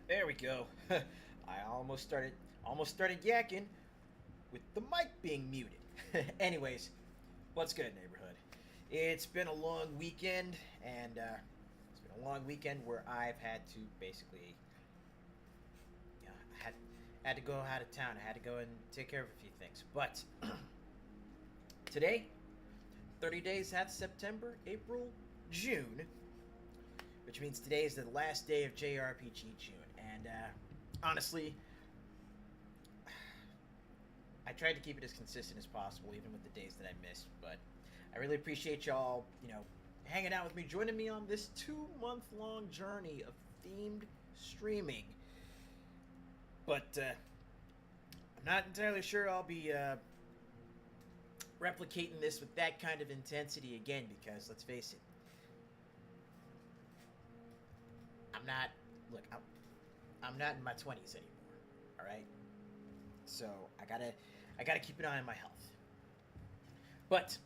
There we go. I almost started yakking with the mic being muted. Anyways, what's good, neighborhood? It's been a long weekend, and it's been a long weekend where I've had to basically, had to go out of town. I had to go and take care of a few things. But today, 30 days out September, April, June, which means today is the last day of JRPG June. And honestly, I tried to keep it as consistent as possible, even with the days that I missed. But I really appreciate y'all, hanging out with me, joining me on this 2-month-long journey of themed streaming. But I'm not entirely sure I'll be replicating this with that kind of intensity again, because let's face it, I'm not. Look, I'm not in my 20s anymore. All right, so I gotta keep an eye on my health. But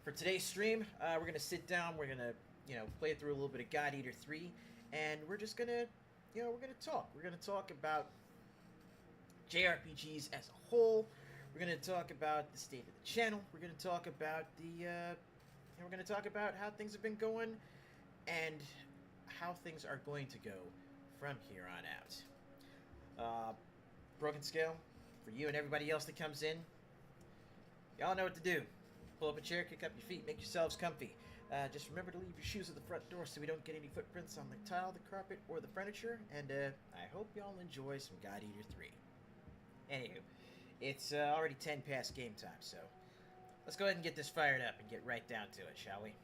for today's stream, we're gonna sit down. We're gonna play through a little bit of God Eater 3, and we're just gonna we're gonna talk. We're gonna talk about JRPGs as a whole. We're gonna talk about the state of the channel. We're gonna talk about we're gonna talk about how things have been going, and how things are going to go from here on out. Broken Scale, for you and everybody else that comes in, y'all know what to do. Pull up a chair, kick up your feet, make yourselves comfy. Just remember to leave your shoes at the front door so we don't get any footprints on the tile, the carpet, or the furniture. And I hope y'all enjoy some God Eater 3. Anywho, it's already 10 past game time, so let's go ahead and get this fired up and get right down to it, shall we?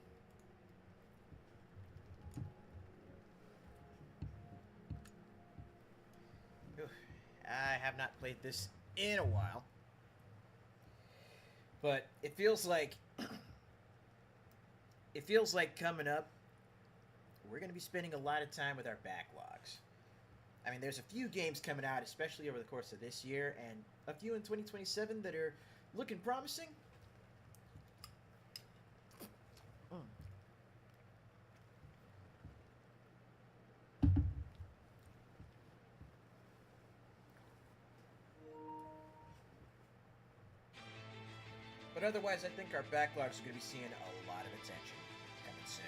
Whew. I have not played this in a while, but it feels like coming up, we're going to be spending a lot of time with our backlogs. I mean, there's a few games coming out, especially over the course of this year, and a few in 2027 that are looking promising. Mm. But otherwise, I think our backlogs are going to be seeing a lot of attention coming soon.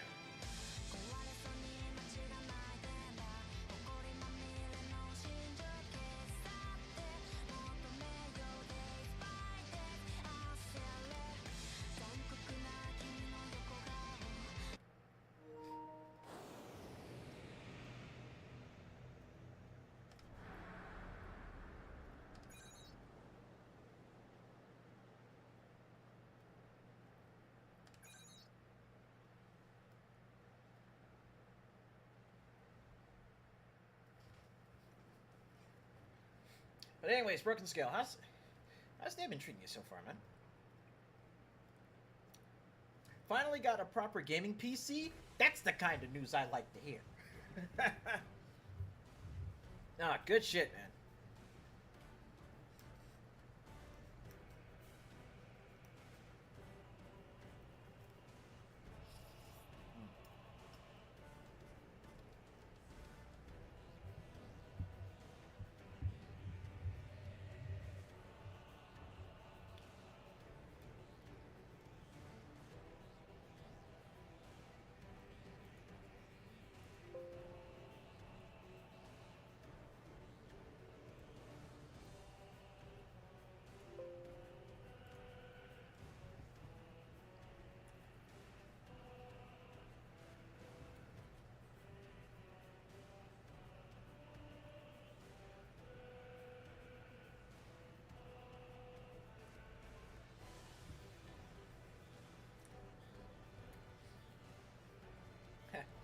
But anyways, Broken Scale, how's that been treating you so far, man? Finally got a proper gaming PC? That's the kind of news I like to hear. Ah, good shit, man.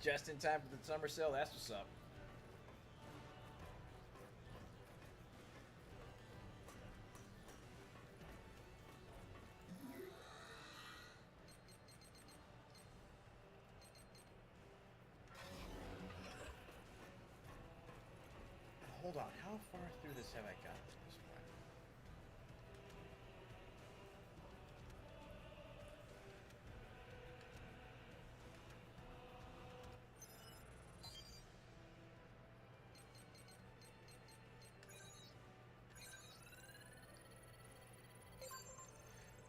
Just in time for the summer sale, that's what's up. Hold on, how far through this have I got at this point?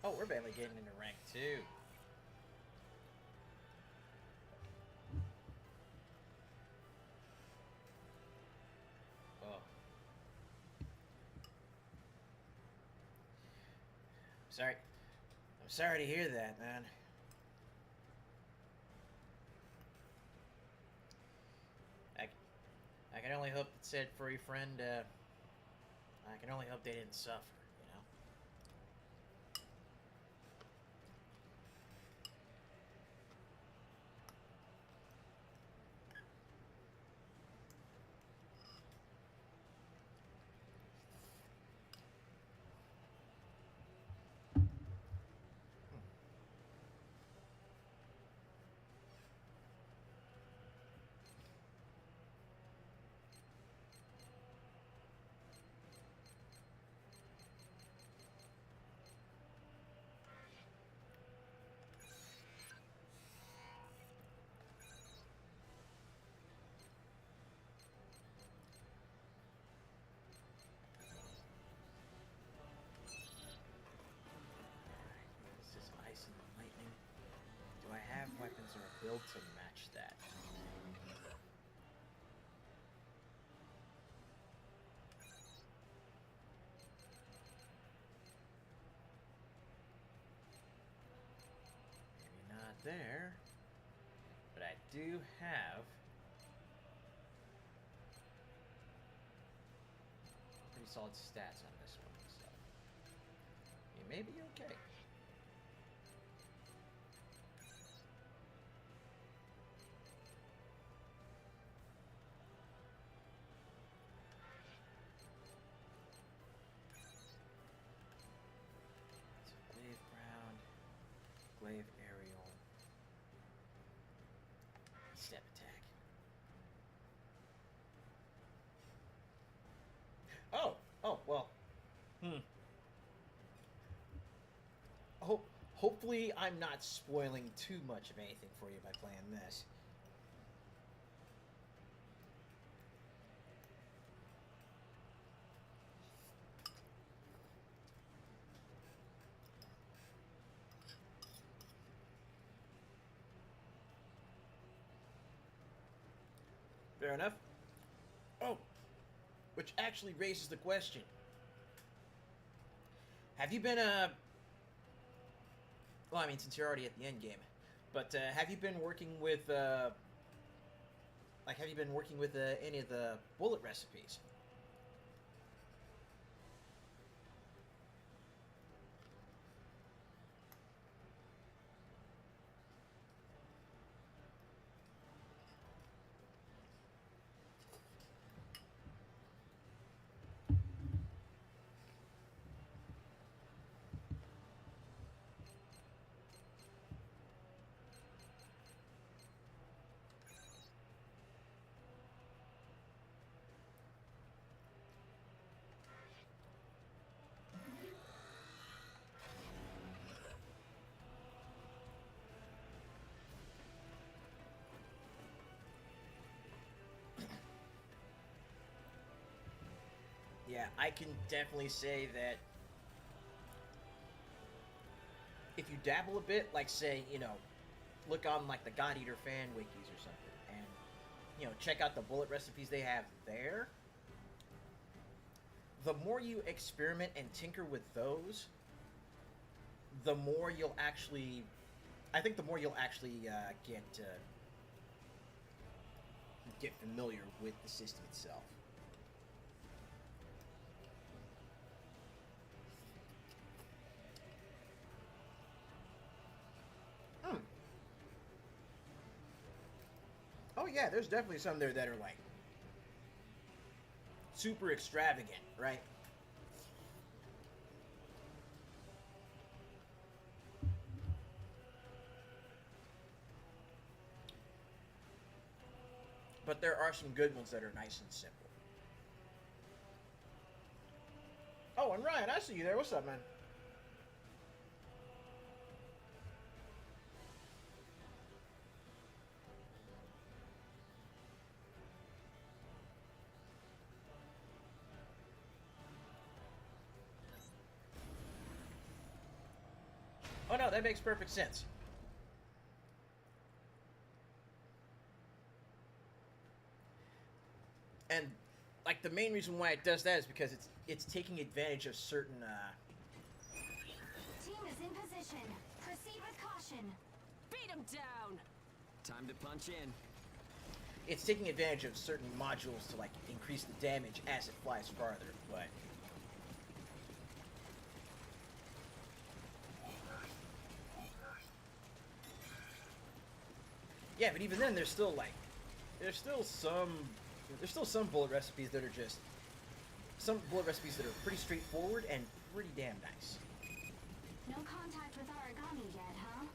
Oh, we're barely getting into rank 2. Oh. Sorry. I'm sorry to hear that, man. I, I can only hope that said furry friend, I can only hope they didn't suffer, you know? This is ice and lightning. Do I have weapons or a build to match that? Maybe not there. But I do have pretty solid stats on this one, so you may be okay. So glaive ground, glaive aerial, step attack. Oh, well. Hopefully I'm not spoiling too much of anything for you by playing this. Fair enough. Oh, which actually raises the question. Have you been, well, I mean, since you're already at the end game, but have you been working with, like, have you been working with any of the bullet recipes? Yeah, I can definitely say that if you dabble a bit, like say, look on like the God Eater fan wikis or something, and check out the bullet recipes they have there. The more you experiment and tinker with those, the more you'll actually, I think, the more you'll actually get familiar with the system itself. Hmm. Oh yeah, there's definitely some there that are like super extravagant, right? But there are some good ones that are nice and simple. Oh, and Ryan, I see you there. What's up, man? Oh no, that makes perfect sense. And like the main reason why it does that is because it's taking advantage of certain Team is in position. Proceed with caution. Beat him down. Time to punch in. it's taking advantage of certain modules to like increase the damage as it flies farther, but yeah, but even then there's still some bullet recipes that are just pretty straightforward and pretty damn nice. No contact with origami yet, huh?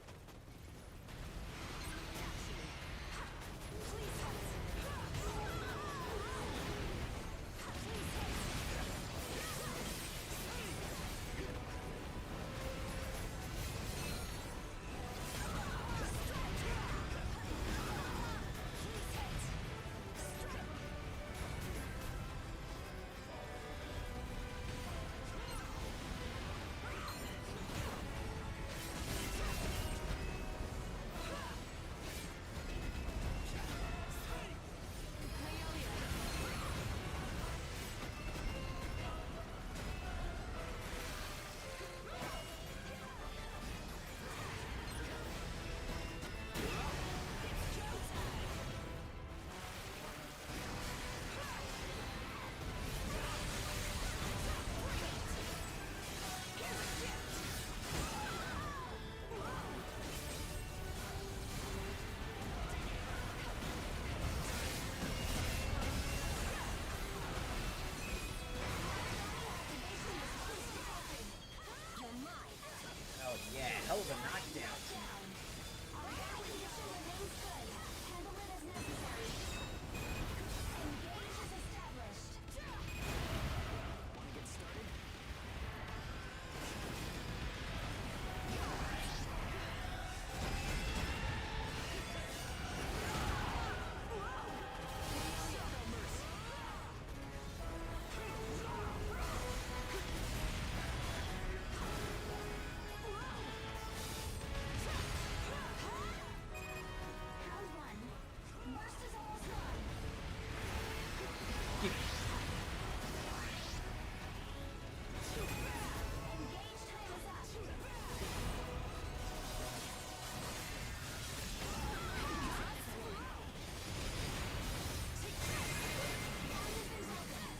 Oh yeah, hell of a knockdown.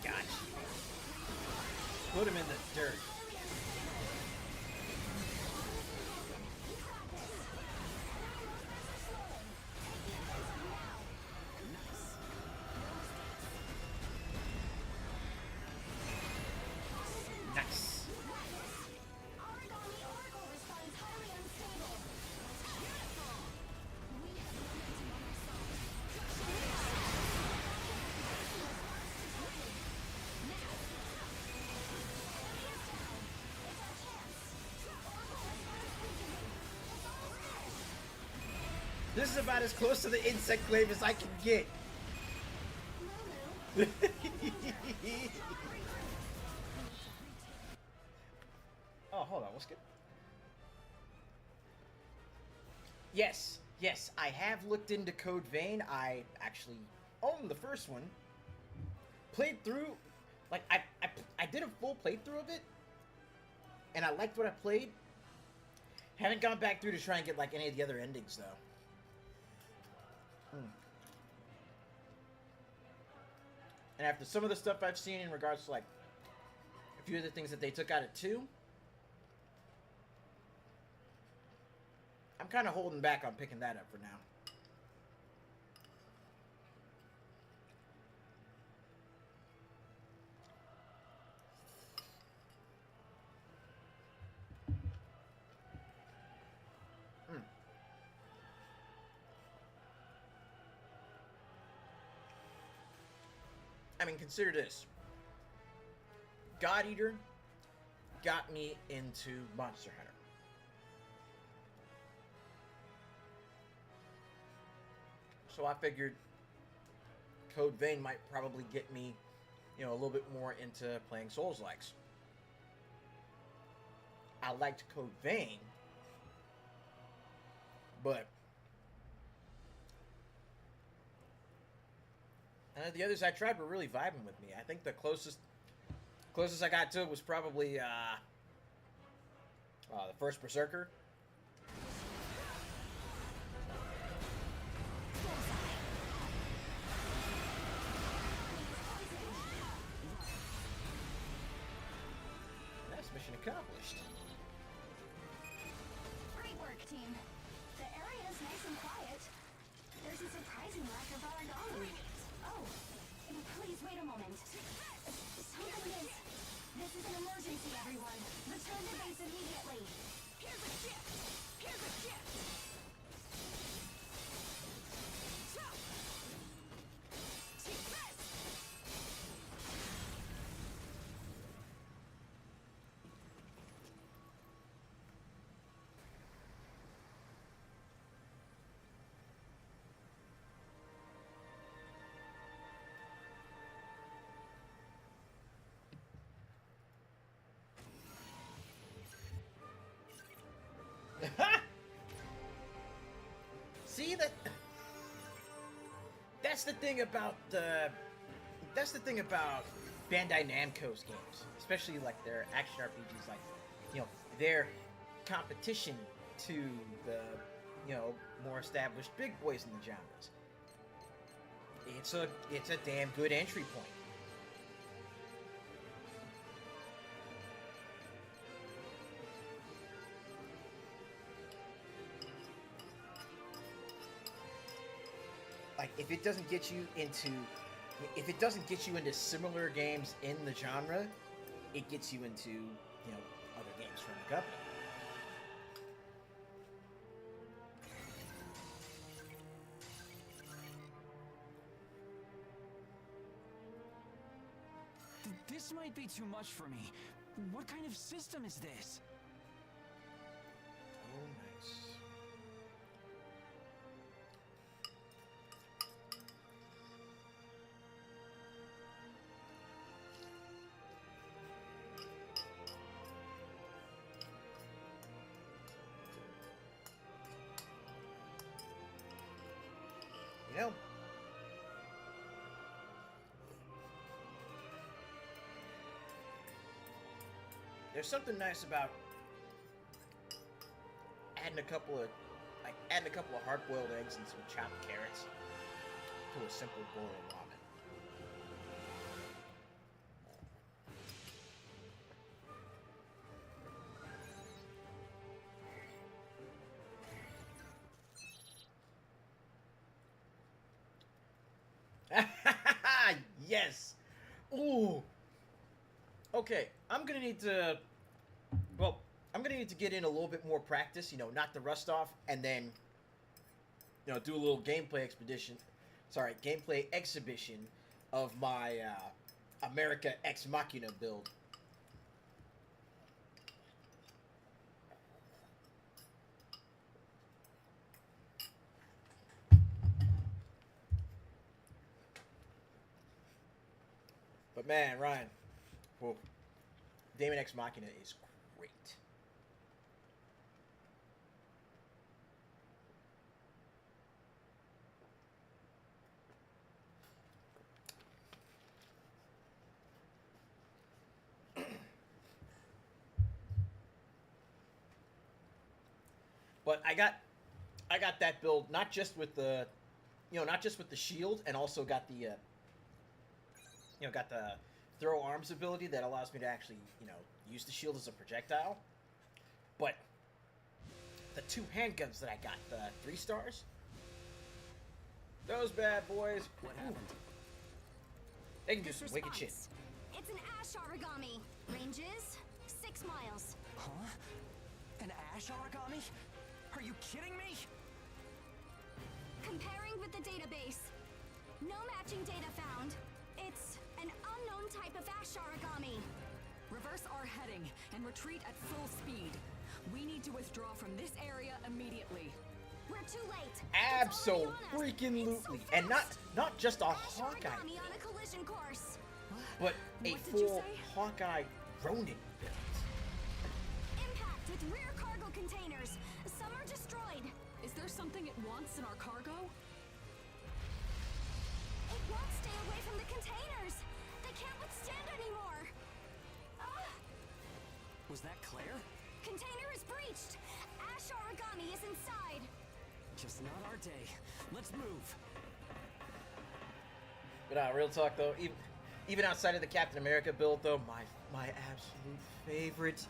Gotcha. Put him in the dirt. Nice. This is about as close to the insect glaive as I can get. Oh, hold on, what's good? Yes, I have looked into Code Vein. I actually own the first one. Played through, like, I did a full playthrough of it, and I liked what I played. Haven't gone back through to try and get, like, any of the other endings, though. And after some of the stuff I've seen in regards to, like, a few of the things that they took out of 2, I'm kind of holding back on picking that up for now. I mean, consider this. God Eater got me into Monster Hunter. So I figured Code Vein might probably get me, you know, a little bit more into playing Souls-likes. I liked Code Vein, But the others I tried were really vibing with me. I think the closest I got to it was probably the first Berserker. That's mission accomplished. Great work, team. The area is nice and quiet. There's a surprising lack of origami. Oh, please wait a moment. Something is... This is an emergency, everyone. Return to base immediately. Here's a gift. Here's a gift. Take this. See that? That's the thing about Bandai Namco's games, especially like their action RPGs, like, you know, their competition to the, you know, more established big boys in the genres. It's a damn good entry point. Like, if it doesn't get you into similar games in the genre, it gets you into, you know, other games from the company. This might be too much for me. What kind of system is this? Oh, nice. You know, there's something nice about adding a couple of hard-boiled eggs and some chopped carrots to a simple bowl of ramen. Yes. Ooh. Okay, I'm gonna need to get in a little bit more practice, you know, knock the rust off, and then, you know, do a little gameplay exhibition of my America Ex Machina build. But man, Ryan, whoa, Daemon Ex Machina is great. But I got that build not just with the shield, and also got the got the throw arms ability that allows me to actually, you know, use the shield as a projectile. But the two handguns that I got, the 3 stars, those bad boys, What happened? they can do some wicked shit. It's an ash origami. Ranges 6 miles. Huh? An ash origami? Are you kidding me? Comparing with the database. No matching data found. It's an unknown type of ash origami. Reverse our heading and retreat at full speed. We need to withdraw from this area immediately. We're too late. Abso-freaking-lutely. And not just a Ash Hawkeye, origami on a collision course. but a What did you full say? Hawkeye Ronin build. Impact with rear cargo containers. Some are destroyed. Is there something it wants in our cargo? It won't stay away from the containers. They can't withstand anymore. Ah! Was that Claire? Container is breached. Ash origami is inside. Just not our day. Let's move. But real talk though, even outside of the Captain America build though, my absolute favorite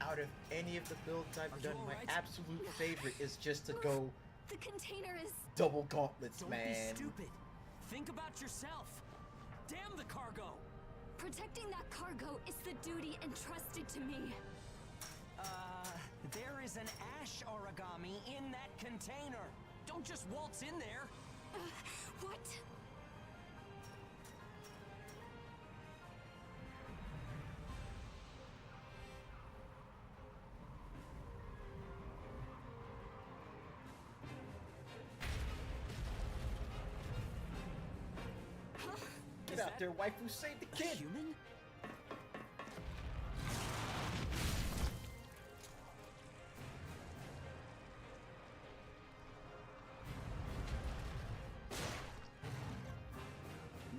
out of any of the builds I've done, my absolute favorite is just to go The container is... double gauntlets, Don't man. be stupid. Think about yourself. Damn the cargo. Protecting that cargo is the duty entrusted to me. There is an ash origami in that container. Don't just waltz in there. What? Get out there, waifu, save the A kid. human?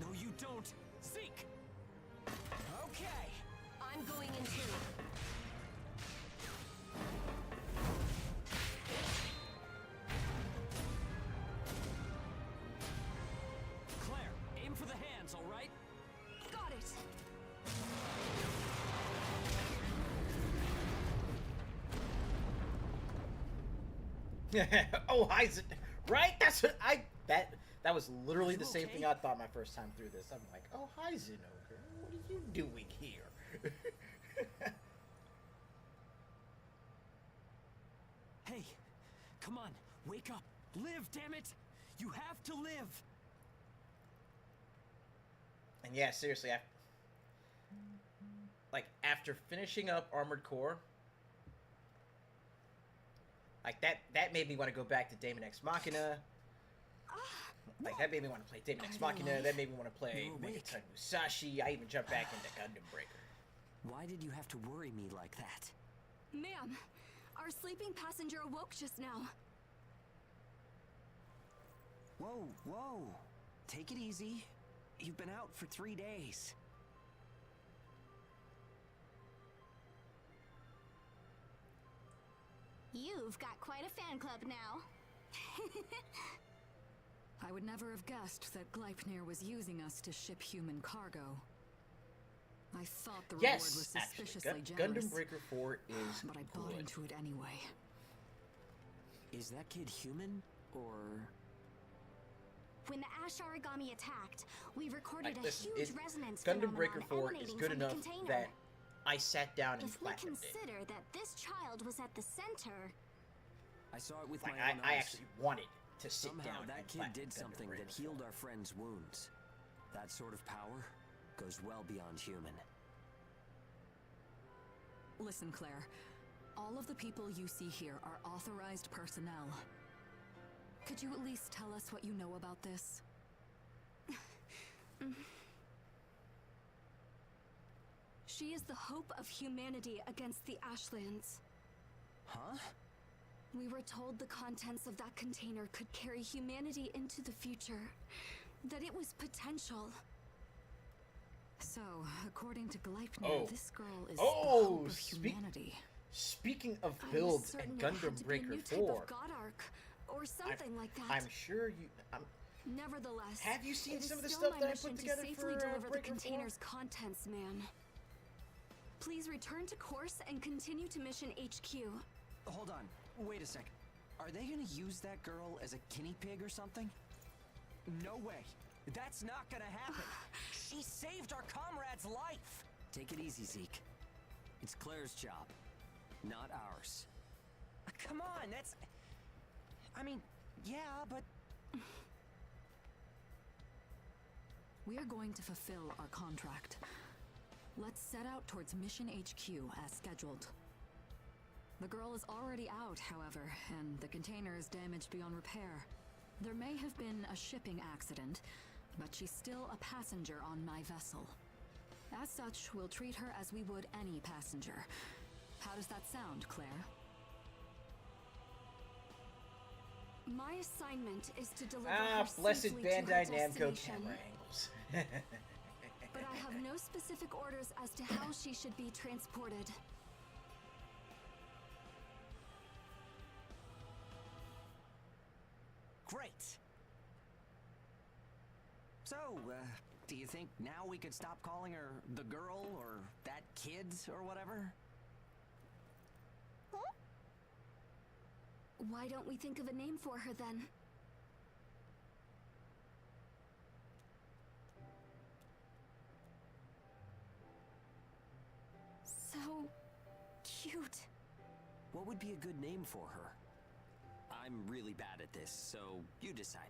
No, you don't. Zeke! Okay. I'm going in too. Claire, aim for the hands, all right? Got it. Oh, Heisen, right? That's what that was literally You the same okay? thing I thought my first time through this. I'm like, oh, hi, Xenogears, what are you doing here? Hey, come on, wake up. Live, damn it! You have to live! And yeah, seriously, after finishing up Armored Core, like that made me want to go back to Daemon X Machina. Like that made me want to play Daemon X Machina. That made me want to play You're awake. Megaton Musashi. I even jumped back into Gundam Breaker. Why did you have to worry me like that? Ma'am, our sleeping passenger awoke just now. Whoa, whoa. Take it easy. You've been out for 3 days. You've got quite a fan club now. I would never have guessed that Gleipnir was using us to ship human cargo. I thought the reward was Yes, actually, suspiciously generous, Gundam Breaker 4 is but I bought good. into it anyway. Is that kid human, or... When the Ash origami attacked, we recorded Like, a listen, huge it- resonance Gundam Breaker phenomenon 4 is emanating good from the enough container. that I sat down and If we platinumed it. consider that this child was at the center, I saw it with Like, my own I eyes. actually wanted to sit Somehow down that and kid platinum did Gundam something Breaker that 4. healed our friend's wounds. That sort of power goes well beyond human. Listen, Claire. All of the people you see here are authorized personnel. Could you at least tell us what you know about this? she is the hope of humanity against the Ashlands. Huh? We were told the contents of that container could carry humanity into the future. That it was potential. So, according to Gleipnir, Oh. this girl is Oh, the hope of speak- humanity. Speaking of I was builds certain and it had Gundam to be a Breaker new type 4, of God Arc, or something like that. I'm sure you. Nevertheless, Have you seen it is some of the still stuff my that I mission put to together safely for deliver the Breaker 4? container's contents, man. Please return to course and continue to mission HQ. Hold on. Wait a second. Are they gonna use that girl as a guinea pig or something? No way. That's not gonna happen. She saved our comrade's life. Take it easy, Zeke. It's Claire's job, not ours. Come on, that's... I mean, yeah, but... We are going to fulfill our contract. Let's set out towards Mission HQ as scheduled. The girl is already out, however, and the container is damaged beyond repair. There may have been a shipping accident, but she's still a passenger on my vessel. As such, we'll treat her as we would any passenger. How does that sound, Claire? My assignment is to deliver Ah, her blessed safely to Bandai her Namco destination. camera angles. But I have no specific orders as to how she should be transported. Great. So, do you think now we could stop calling her the girl or that kid or whatever? Why don't we think of a name for her then? So cute. What would be a good name for her? I'm really bad at this, so you decide.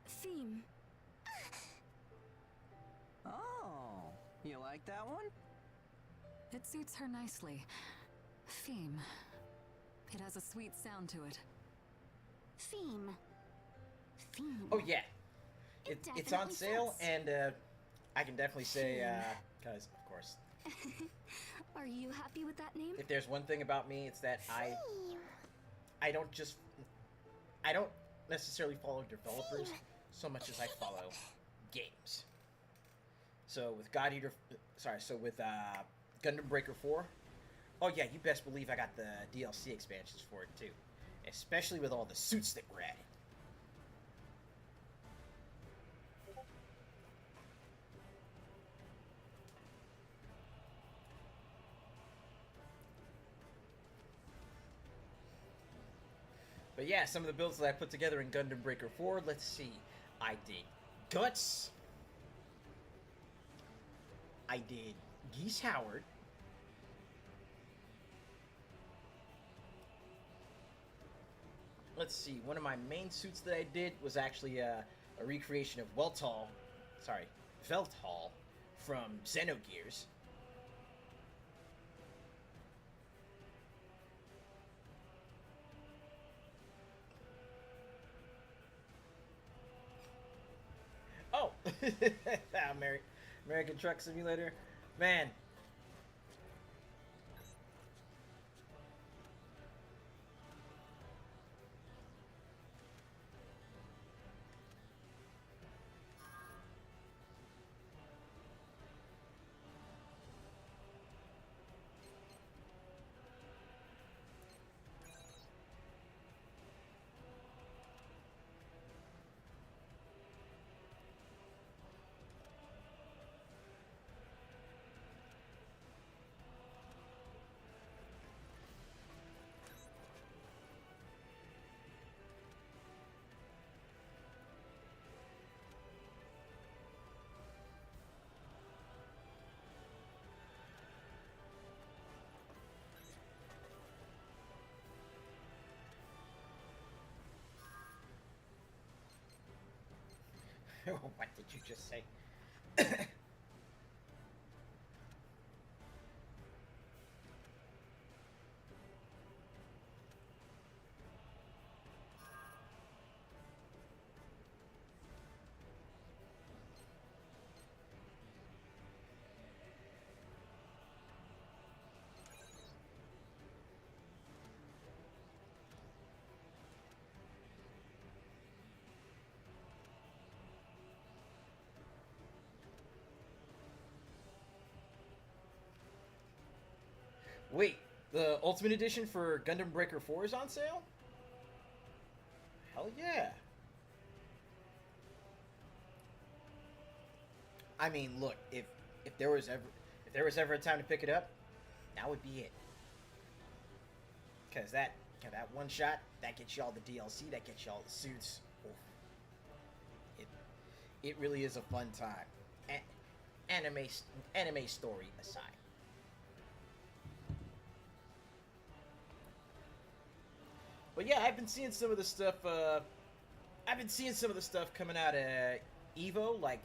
Theme. Oh, you like that one? It suits her nicely. Theme. It has a sweet sound to it. Theme. Theme. Oh yeah, It it's on definitely sale, fits. and I can definitely say, because of course, Are you happy with that name? if there's one thing about me, it's that Theme. I don't necessarily follow developers so much as I follow games. So with Gundam Breaker 4, oh yeah, you best believe I got the DLC expansions for it too, especially with all the suits that were added. But yeah, some of the builds that I put together in Gundam Breaker 4, let's see. I did Guts. I did Geese Howard. Let's see, one of my main suits that I did was actually a recreation of Velthal from Xenogears. Oh, American Truck Simulator, man. What did you just say? Wait, the Ultimate Edition for Gundam Breaker 4 is on sale? Hell yeah. I mean, look, if there was ever a time to pick it up, now would be it. Cause that one shot, that gets you all the DLC, that gets you all the suits. Oof. It really is a fun time. Anime story aside. But yeah, I've been seeing some of the stuff. Coming out of Evo, like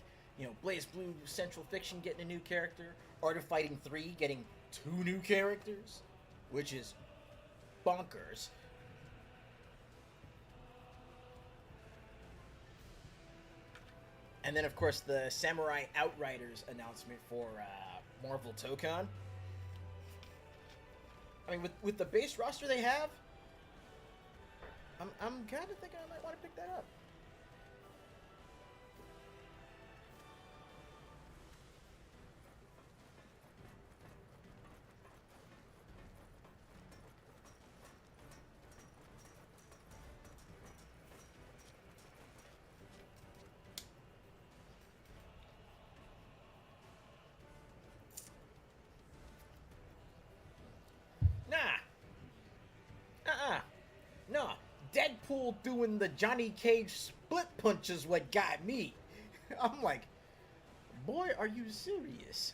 Blaze Blue Central Fiction getting a new character, Art of Fighting 3 getting 2 new characters, which is bonkers. And then, of course, the Samurai Outriders announcement for Marvel Tokon. I mean, with the base roster they have, I'm kind of thinking I might want to pick that up. No. Deadpool doing the Johnny Cage split punch is what got me. I'm like, boy, are you serious?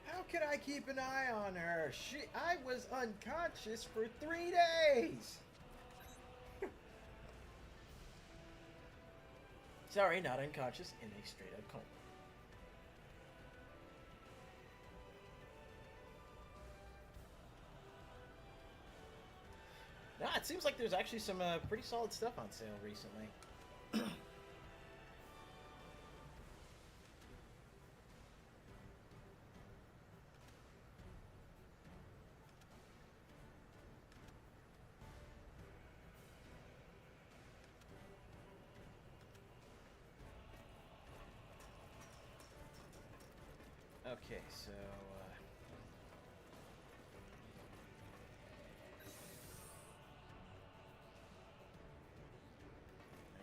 How could I keep an eye on her? I was unconscious for 3 days. Sorry, not unconscious, in a straight up coma. Nah, it seems like there's actually some pretty solid stuff on sale recently. Okay, so,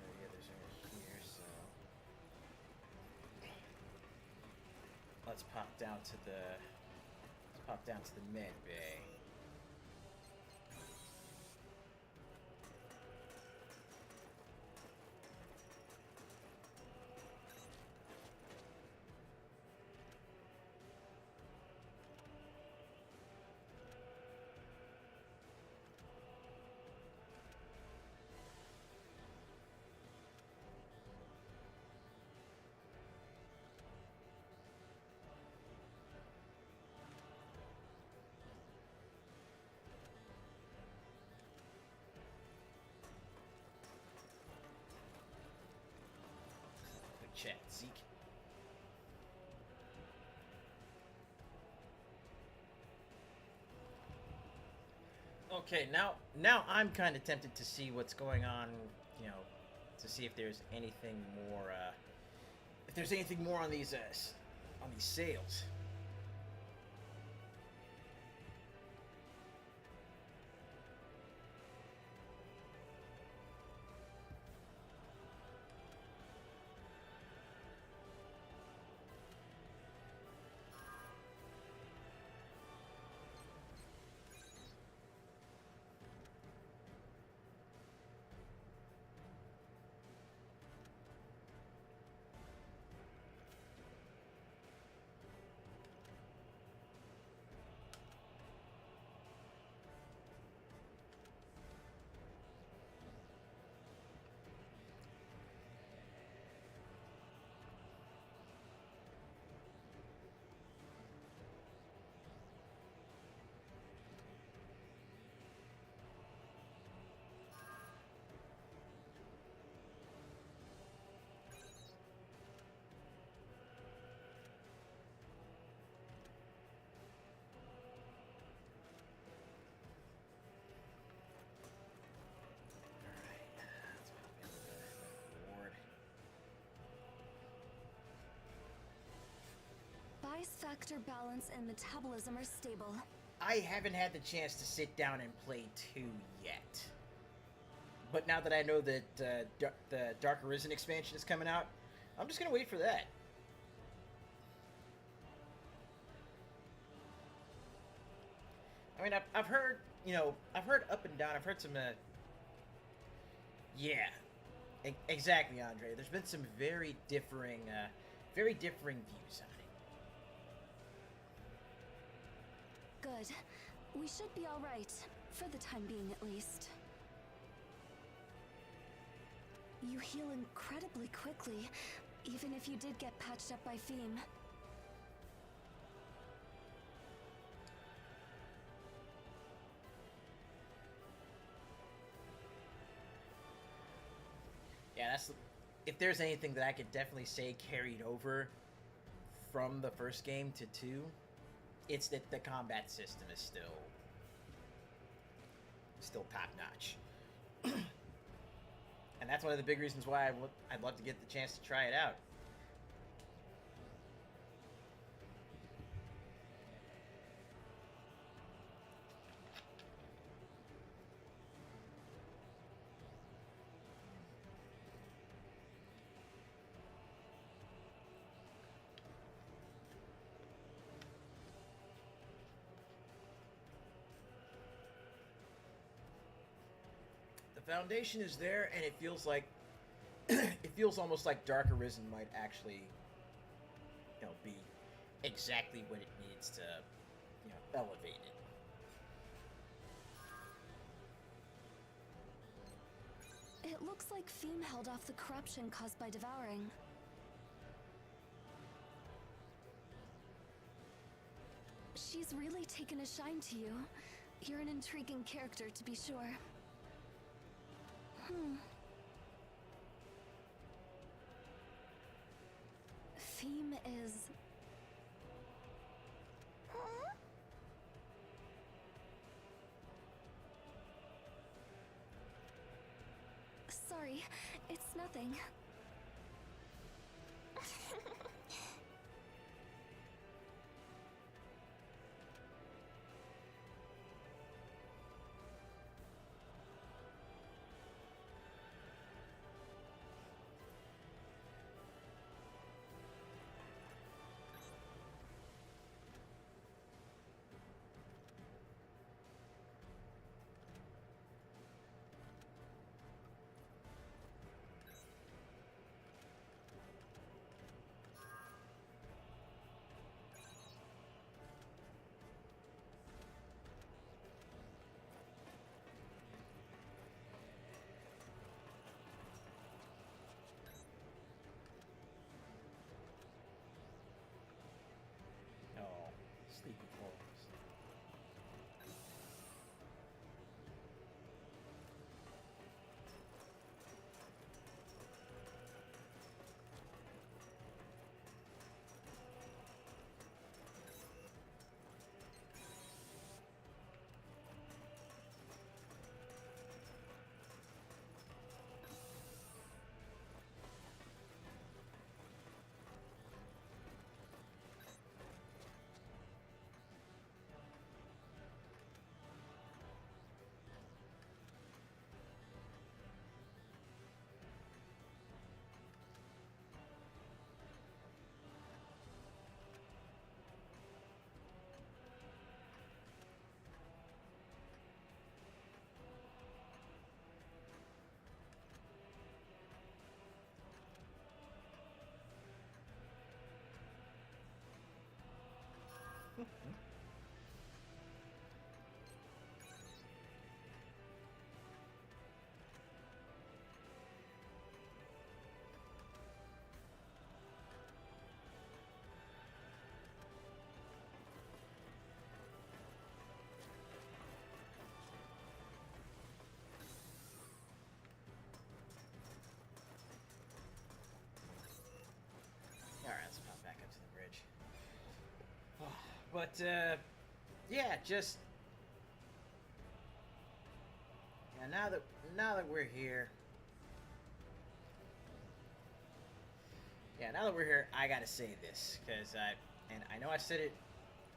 the others are here, so let's pop down to the med bay. Chat, Zeke. Okay, now I'm kind of tempted to see what's going on, you know, to see if there's anything more, on these sales. Vice factor balance and metabolism are stable. I haven't had the chance to sit down and play 2 yet. But now that I know that the Dark Arisen expansion is coming out, I'm just gonna wait for that. I mean, I've heard, I've heard up and down. I've heard some, yeah, exactly, Andre. There's been some very differing views on it. Good. We should be all right, for the time being at least. You heal incredibly quickly, even if you did get patched up by Theme. Yeah, if there's anything that I could definitely say carried over from the first game to 2, it's that the combat system is still top notch. And that's one of the big reasons why I'd love to get the chance to try it out. The foundation is there, and it feels like it feels almost like Dark Arisen might actually, be exactly what it needs to, elevate it. It looks like Theme held off the corruption caused by devouring. She's really taken a shine to you. You're an intriguing character, to be sure. Theme is... Sorry, it's nothing. Sleepy Falls. Alright, let's pop back up to the bridge. But, yeah, just... Yeah, now that we're here... Yeah, now that we're here, I gotta say this, because and I know I said it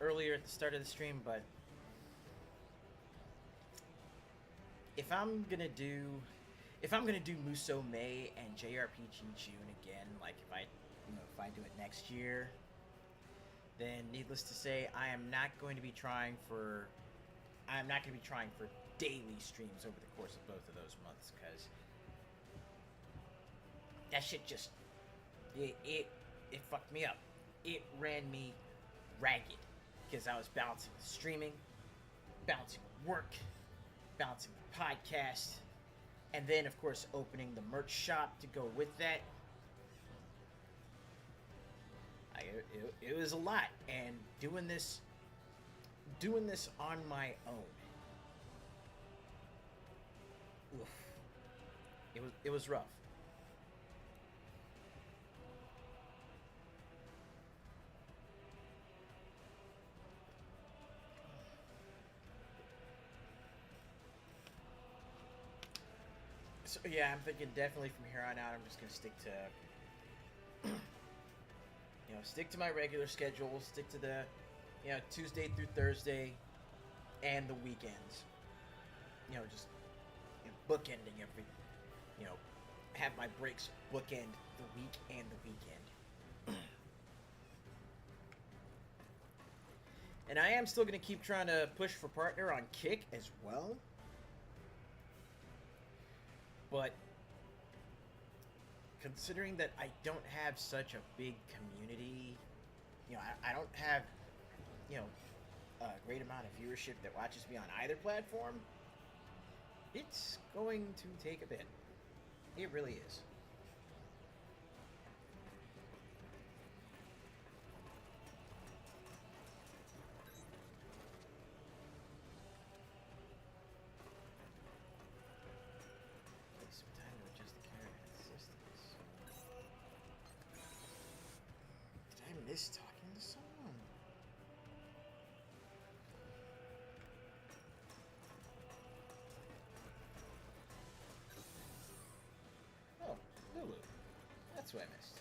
earlier at the start of the stream, but if I'm gonna do Muso May and JRPG June again, like if I do it next year, then needless to say, I'm not going to be trying for daily streams over the course of both of those months, because that shit just it fucked me up. It ran me ragged because I was balancing streaming, balancing work, balancing the podcast, and then of course opening the merch shop to go with that. It was a lot, and doing this on my own. Oof. It was rough. So yeah, I'm thinking definitely from here on out, I'm just gonna stick to, stick to my regular schedule, stick to the, Tuesday through Thursday, and the weekends. Just bookending every, have my breaks bookend the week and the weekend. And I am still gonna keep trying to push for partner on Kick as well. But considering that I don't have such a big community, I don't have, a great amount of viewership that watches me on either platform, it's going to take a bit. It really is. Is talking to someone. Oh, Lulu. That's what I missed.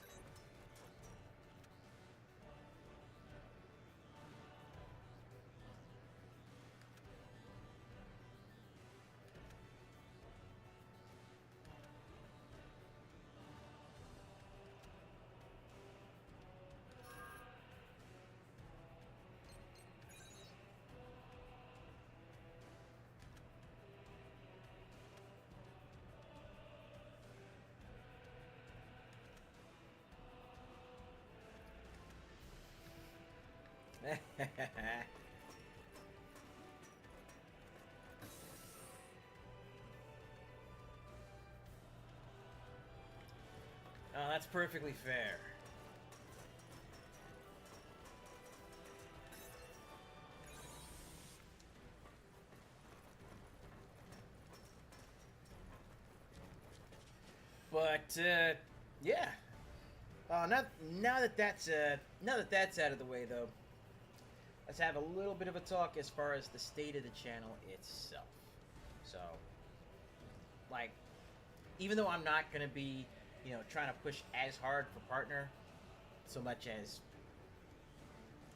Oh, that's perfectly fair. But yeah. Now that that's out of the way, though, let's have a little bit of a talk as far as the state of the channel itself. So, like, even though I'm not gonna be, trying to push as hard for partner, so much as,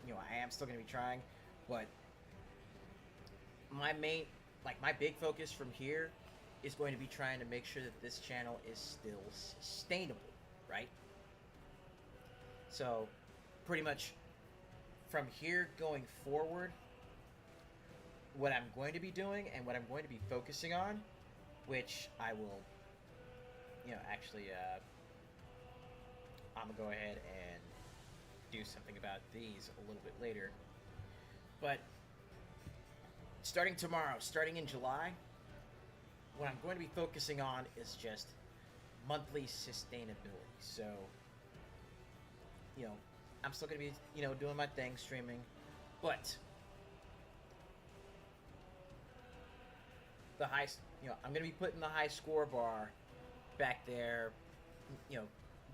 I am still gonna be trying, but my big focus from here is going to be trying to make sure that this channel is still sustainable, right? So, pretty much from here going forward, what I'm going to be doing and what I'm going to be focusing on, which I will, actually, I'm gonna go ahead and do something about these a little bit later. But starting tomorrow, starting in July, what I'm going to be focusing on is just monthly sustainability. So, I'm still going to be, doing my thing, streaming, but the high, I'm going to be putting the high score bar back there,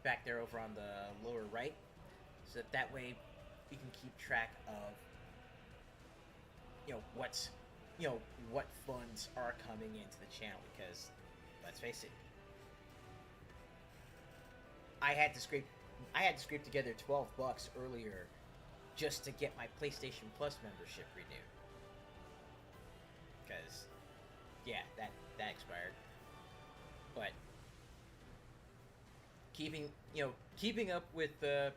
back there over on the lower right, so that way you can keep track of, what funds are coming into the channel, because let's face it, I had to scrape together $12 earlier just to get my PlayStation Plus membership renewed. Because, yeah, that expired. But keeping up with the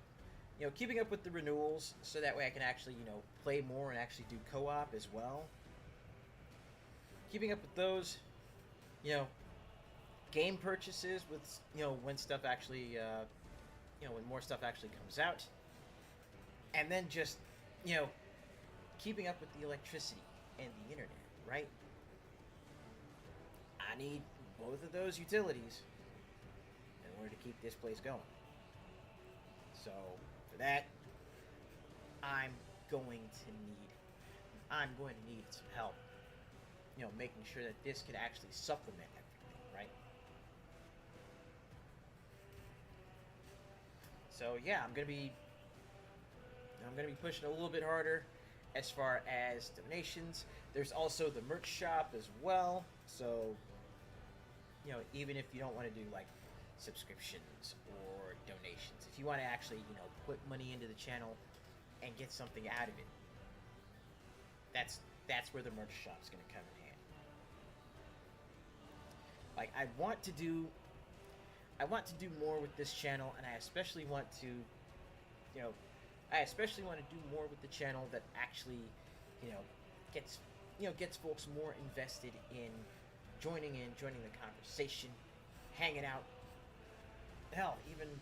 renewals, so that way I can actually play more and actually do co-op as well. Keeping up with those, game purchases with when stuff actually when more stuff actually comes out, and then just keeping up with the electricity and the internet, right? I need both of those utilities in order to keep this place going. So for that, I'm going to need some help, making sure that this can actually supplement everything, right? So yeah, I'm gonna be pushing a little bit harder as far as donations. There's also the merch shop as well. So even if you don't want to do like subscriptions or donations, if you want to actually put money into the channel and get something out of it, that's where the merch shop's gonna come in handy. Like I want to do more with this channel, and I especially want to do more with the channel that actually gets folks more invested in joining the conversation, hanging out, hell, even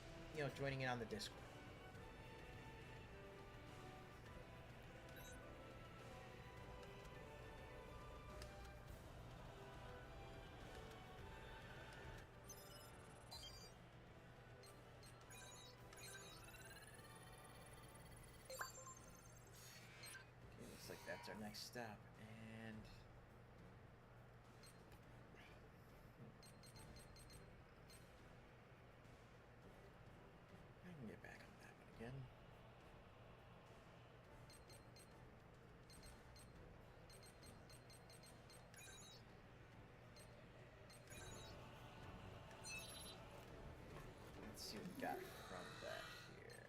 joining in on the Discord. That's our next stop, and I can get back on that one again. Let's see what we got from that here.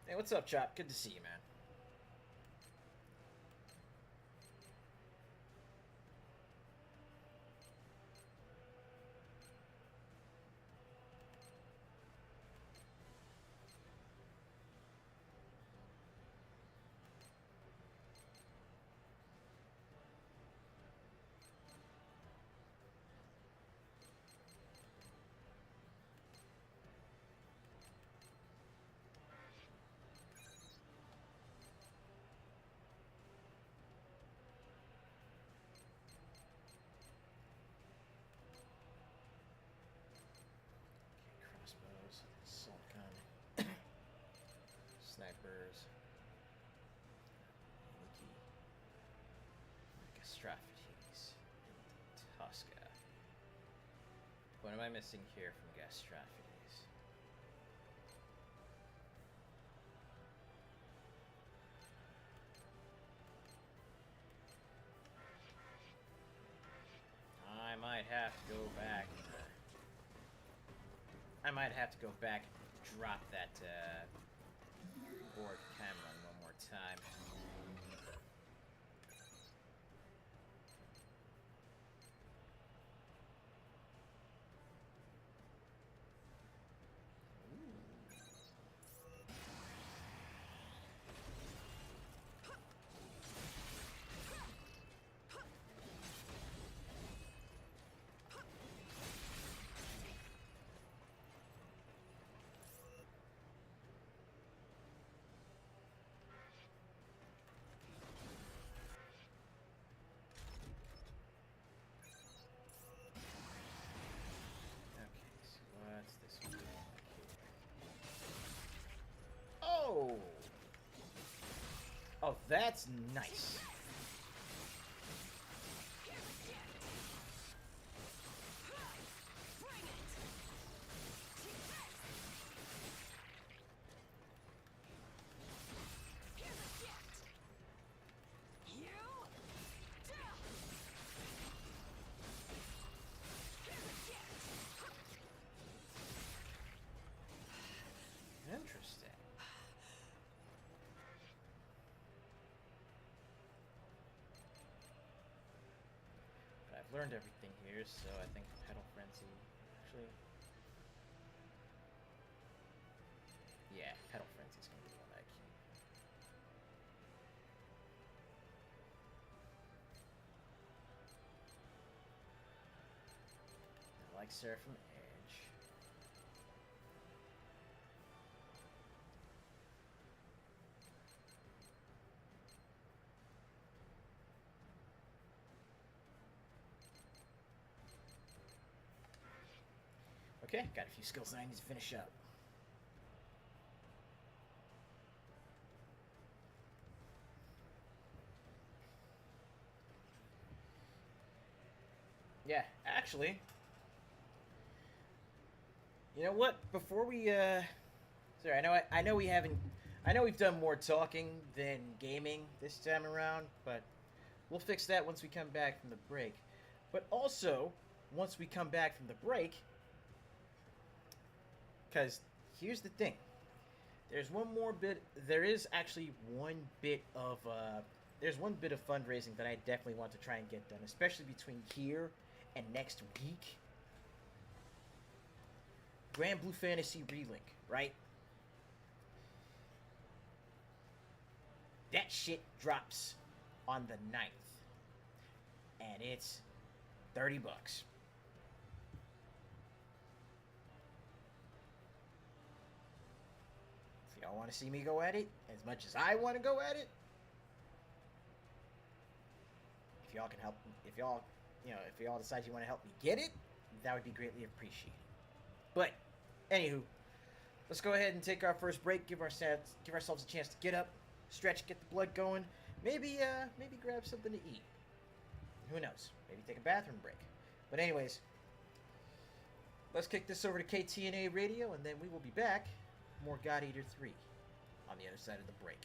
Hey, what's up, Chop? Good to see you, man. Crossbows, assault gun, snipers, Wiki, Gastrophiles, and Tosca. What am I missing here from Gastrophiles? I might have to go back. I might have to go back and drop that board camera one more time. Oh! Oh, that's nice. learned everything here, so I think Pedal Frenzy... Actually... Yeah, Pedal Frenzy's gonna be the one I keep. I like Seraphim Edge. Okay, got a few skills that I need to finish up. Yeah, actually, you know what? Before we, sorry, I know we haven't, I know we've done more talking than gaming this time around, but we'll fix that once we come back from the break. But also, once we come back from the break, because here's the thing, there's one more bit. There is actually one bit of, there's one bit of fundraising that I definitely want to try and get done, especially between here and next week. Grand Blue Fantasy Relink, right? That shit drops on the 9th. And it's $30. If y'all want to see me go at it as much as I want to go at it, if y'all can help, if y'all, you know, if y'all decide you want to help me get it, that would be greatly appreciated. But, anywho, let's go ahead and take our first break. Give ourselves a chance to get up, stretch, get the blood going. Maybe grab something to eat. Who knows? Maybe take a bathroom break. But anyways, let's kick this over to KTNA Radio, and then we will be back. More God Eater 3 on the other side of the break.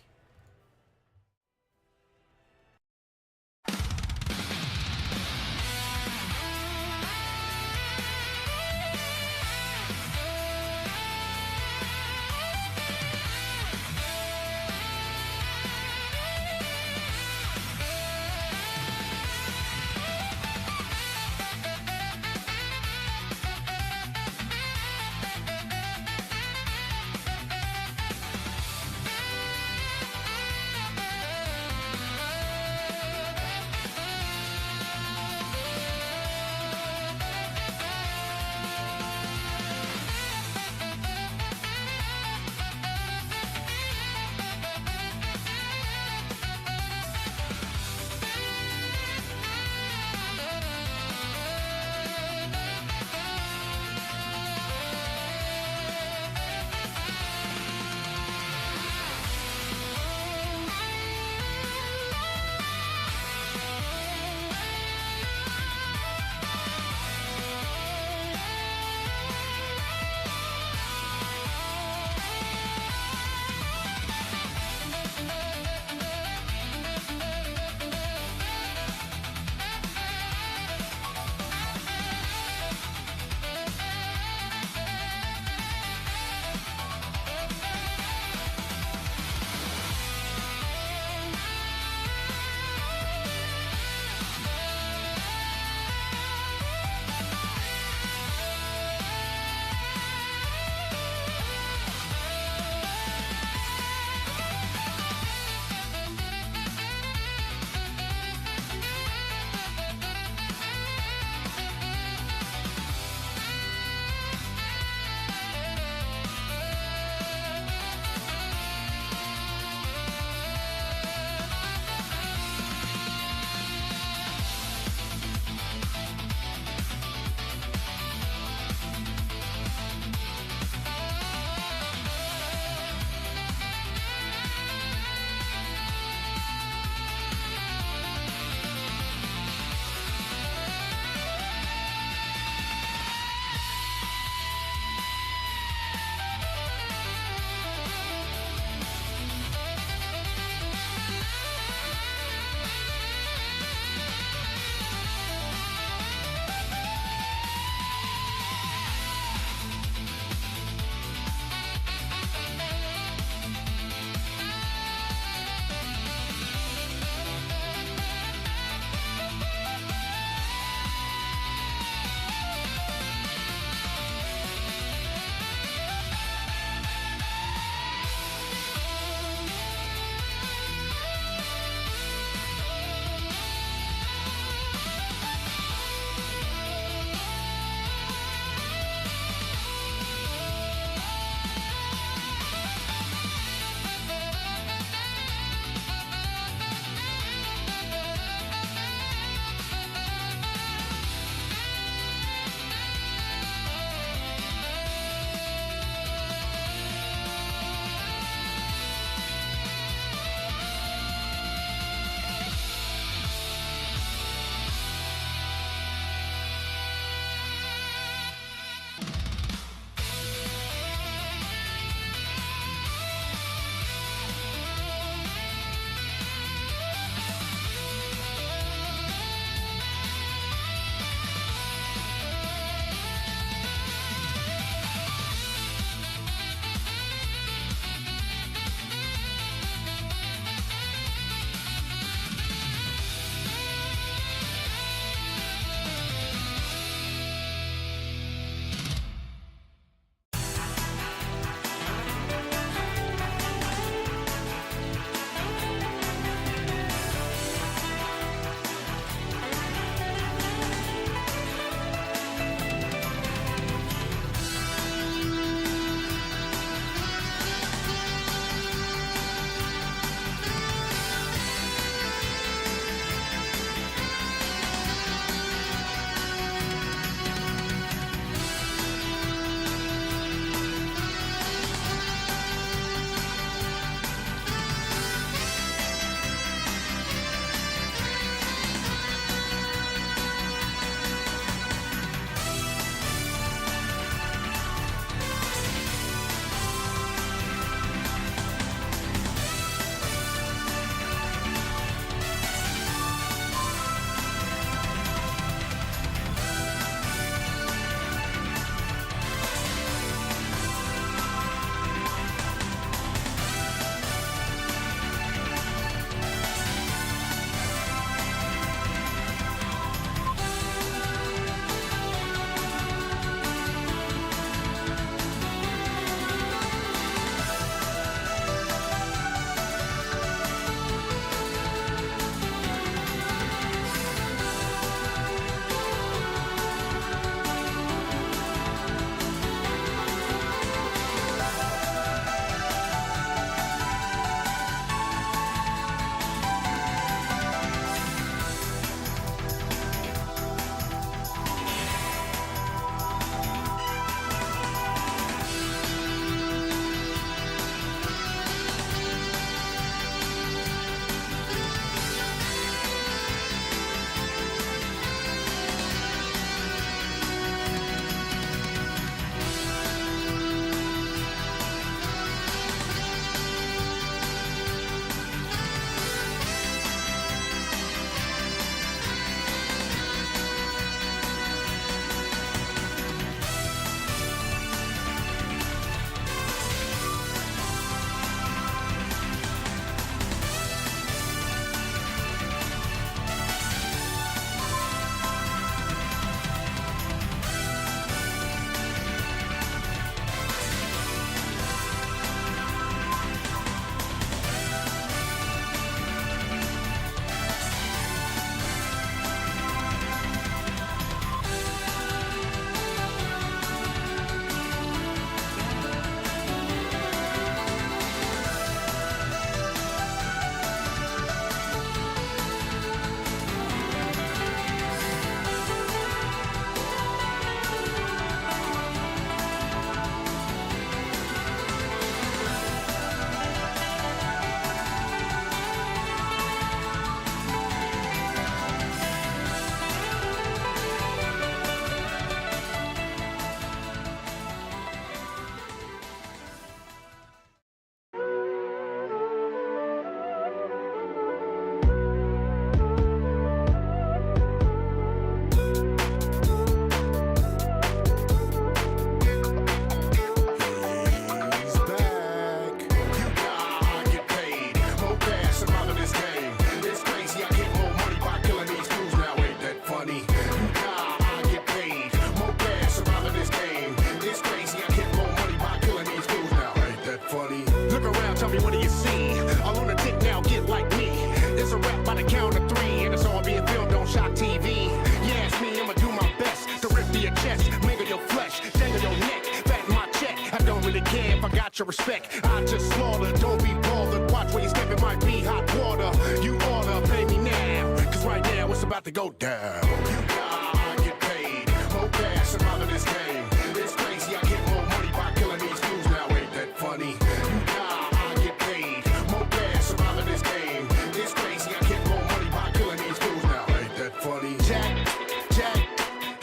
of your chest, mangle your flesh, dangle your neck, fatten my check. I don't really care if I got your respect. I just slaughter, don't be bothered. Watch where you step, it might be hot water. You oughta pay me now, cause right now it's about to go down. You gotta get paid, more cash out of this game. It's crazy, I get more money by killing these fools now, ain't that funny? You gotta get paid, more cash out of this game. It's crazy, I get more money by killing these fools now, ain't that funny? Jack,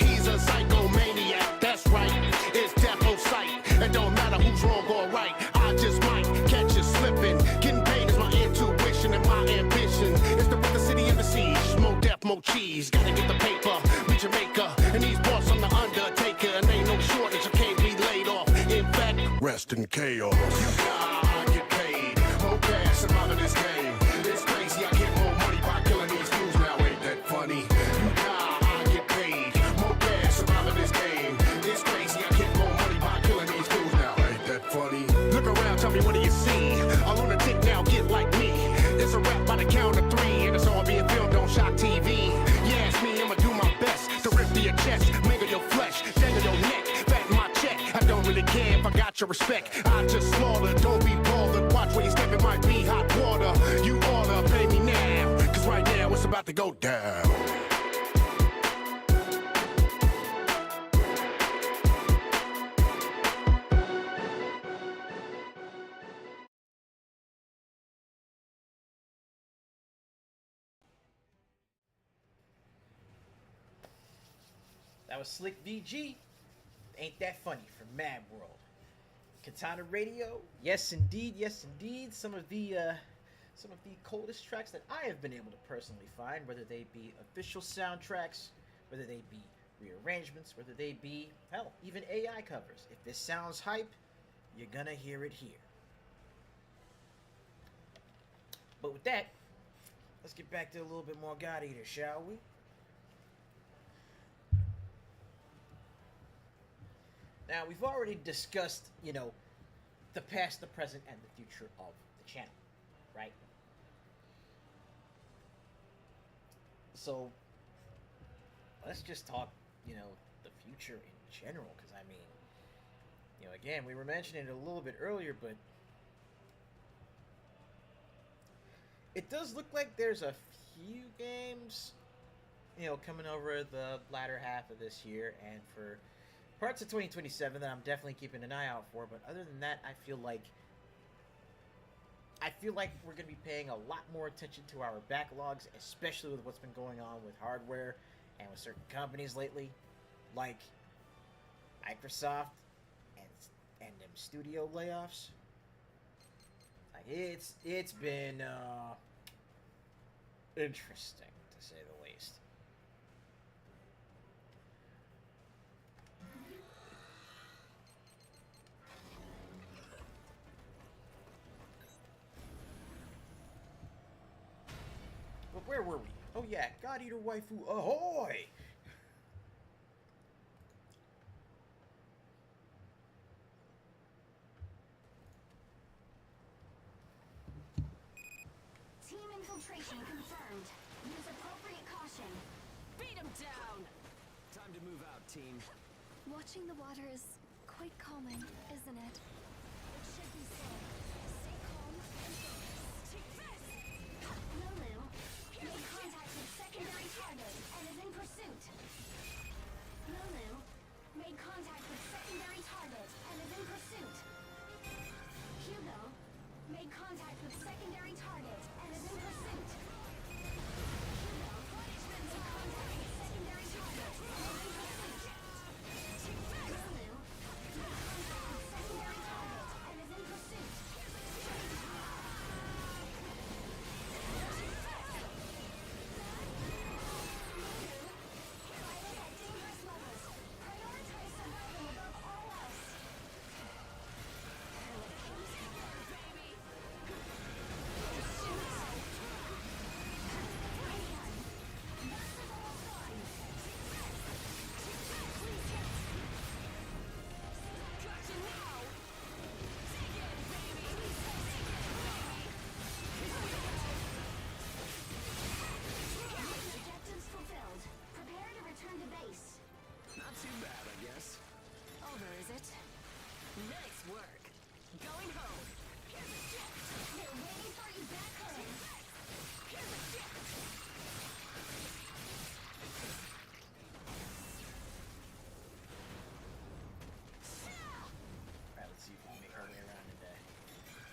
he's a psychomaniac, that's right, it's death on sight. It don't matter who's wrong or right, I just might catch you slipping. Getting paid is my intuition and my ambition. It's to put the city in the siege, more death, more cheese. Gotta get the paper, reach Jamaica, and these boss I'm the undertaker. And ain't no shortage, I can't be laid off. In fact, rest in chaos. You gotta get paid, more cash out of this game. It's crazy, I get more money by killing these fools now, ain't that funny? You gotta get paid, more cash out of this game. It's crazy, I get more money by killing these fools now, ain't that funny? Look around, tell me what do you see? A lunatic now, get like me. It's a rap by the count of 3, and it's all being filmed on Shock TV. Yeah, it's me, I'ma do my best to rip to your chest, mangle your flesh, dangle your neck, fatten my check. I don't really care if I got your respect. I just slaughter, don't be bothered. Watch where you step, it might be hot water. You oughta pay me now, cause right now it's about to go down. That was Slick VG. Ain't That Funny from Mad World. Katana Radio. Yes, indeed. Yes, indeed. Some of the coldest tracks that I have been able to personally find, whether they be official soundtracks, whether they be rearrangements, whether they be, hell, even AI covers. If this sounds hype, you're gonna hear it here. But with that, let's get back to a little bit more God Eater, shall we? Now, we've already discussed, the past, the present, and the future of the channel, right? So, let's just talk, the future in general, because, again, we were mentioning it a little bit earlier, but it does look like there's a few games, coming over the latter half of this year, and for parts of 2027 that I'm definitely keeping an eye out for. But other than that, I feel like we're going to be paying a lot more attention to our backlogs, especially with what's been going on with hardware and with certain companies lately, like Microsoft and them studio layoffs. Like it's been interesting, to say the least. But where were we? Oh yeah, God Eater Waifu ahoy! Team infiltration confirmed. Use appropriate caution. Beat him down! Time to move out, team. Watching the water is quite calming, isn't it? It should be so. Stay calm and focus. Lulu made contact with secondary target and is in pursuit. Lulu made contact with secondary target and is in pursuit. Hugo made contact with secondary target and is in pursuit. Hugo made contact with secondary target and is in pursuit. Lulu made contact with secondary target and is in pursuit. Nice work. Going home. They're waiting for you back home. Alright, let's see if we can make our way around and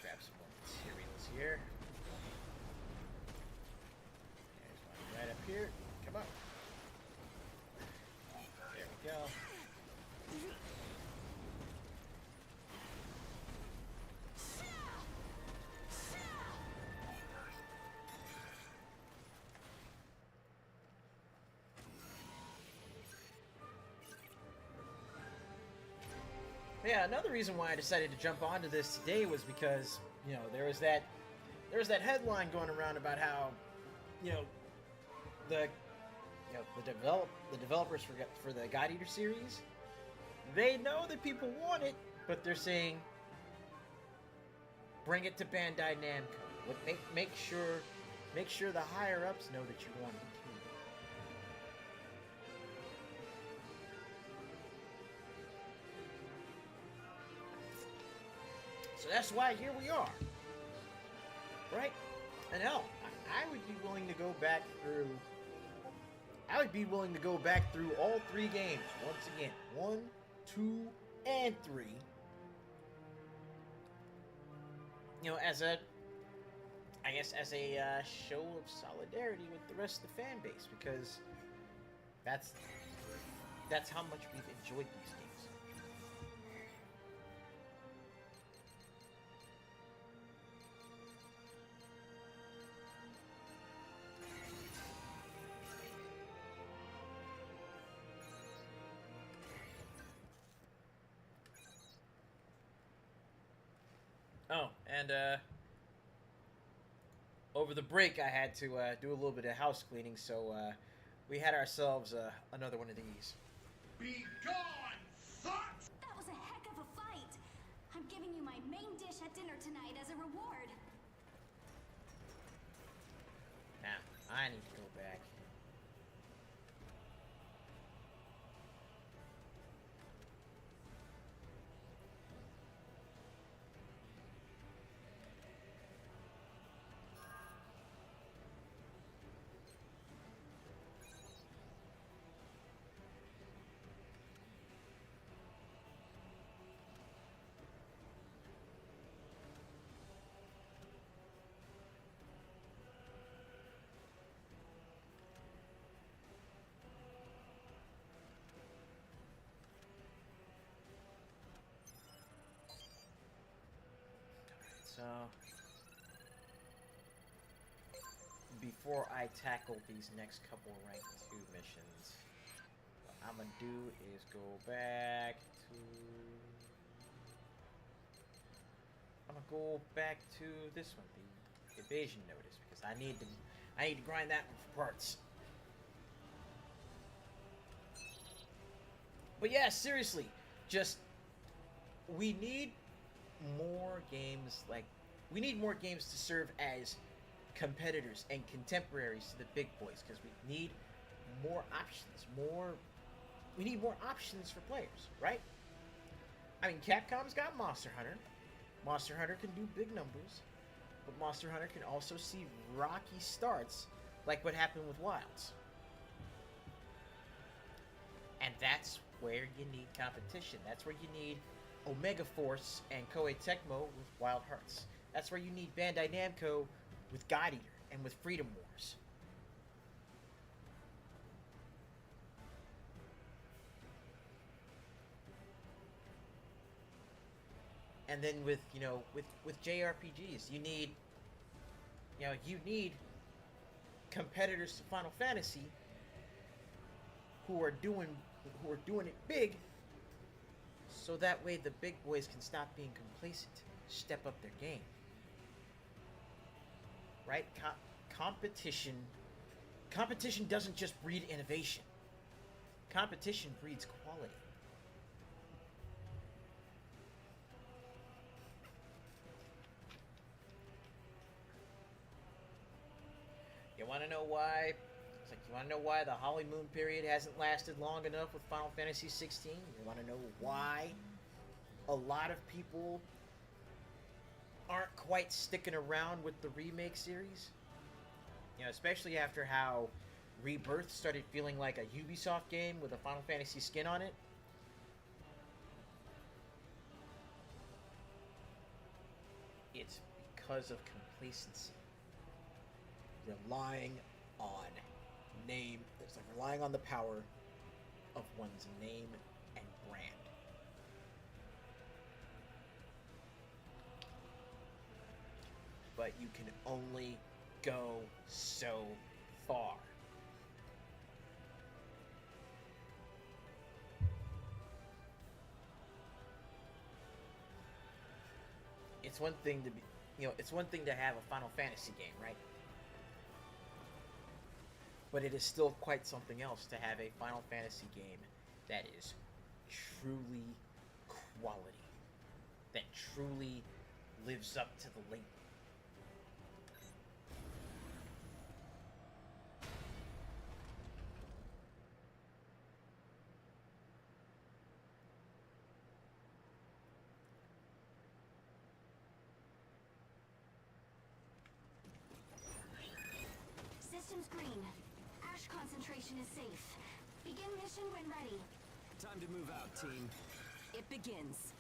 grab some more materials here. There's one right up here. Come on. There we go. Yeah, another reason why I decided to jump onto this today was because, you know, there was that headline going around about how, you know, the developers for the God Eater series, they know that people want it, but they're saying bring it to Bandai Namco. Make sure the higher ups know that you want it too. So that's why here we are, right? And hell, I would be willing to go back through. I would be willing to go back through all 3 games once again, 1, 2, and 3. You know, as a show of solidarity with the rest of the fan base, because that's how much we've enjoyed these games. Oh, and over the break I had to do a little bit of house cleaning, so we had ourselves another one of these. Be gone, thought! That was a heck of a fight. I'm giving you my main dish at dinner tonight as a reward. Nah, I need to go back. So, before I tackle these next couple rank 2 missions, what I'm gonna do is go back to... I'm gonna go back to this one, the evasion notice, because I need to grind that one for parts. But yeah, seriously, just we need more games to serve as competitors and contemporaries to the big boys, because we need more options, we need more options for players, right? I mean, Capcom's got Monster Hunter. Monster Hunter can do big numbers, but Monster Hunter can also see rocky starts, like what happened with Wilds. And that's where you need competition. That's where you need Omega Force and Koei Tecmo with Wild Hearts. That's where you need Bandai Namco with God Eater and with Freedom Wars. And then with JRPGs, you need competitors to Final Fantasy who are doing it big, so that way the big boys can stop being complacent, step up their game. Right? Competition doesn't just breed innovation. Competition breeds quality. You want to know why? It's like, you want to know why the honeymoon period hasn't lasted long enough with Final Fantasy 16? You want to know why a lot of people aren't quite sticking around with the remake series. You know, especially after how Rebirth started feeling like a Ubisoft game with a Final Fantasy skin on it. It's because of complacency. Relying on name. It's like relying on the power of one's name and brand. But you can only go so far. It's one thing to be, it's one thing to have a Final Fantasy game, right? But it is still quite something else to have a Final Fantasy game that is truly quality, that truly lives up to the label. Systems green. Ash concentration is safe. Begin mission when ready. Time to move out, team. It begins.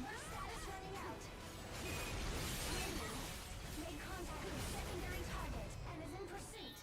Status running out. Made contact with a secondary target and is in pursuit.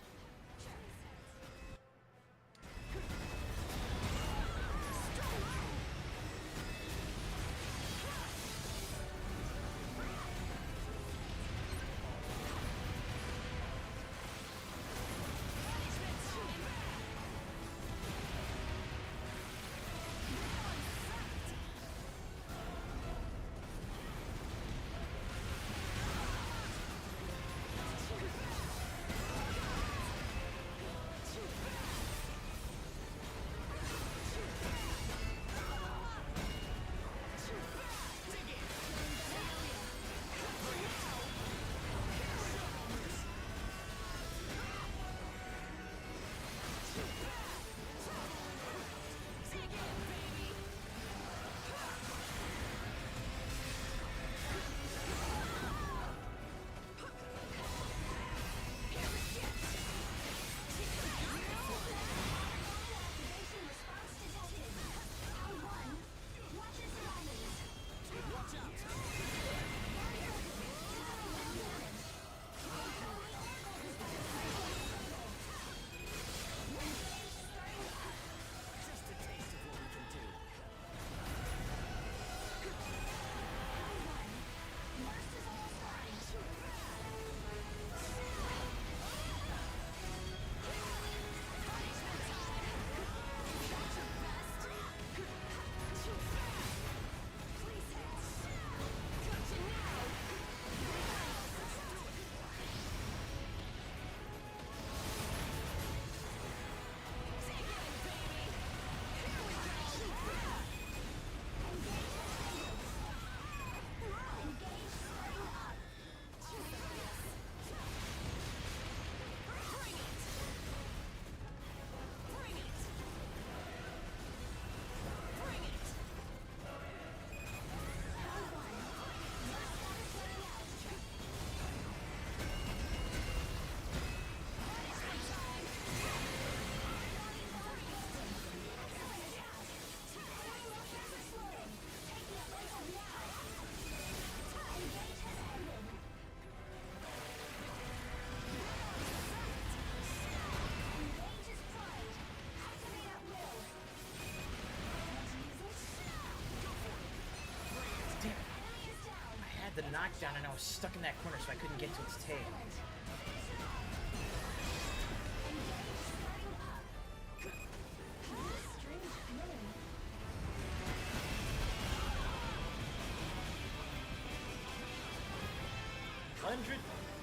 The knockdown and I was stuck in that corner so I couldn't get to its tail.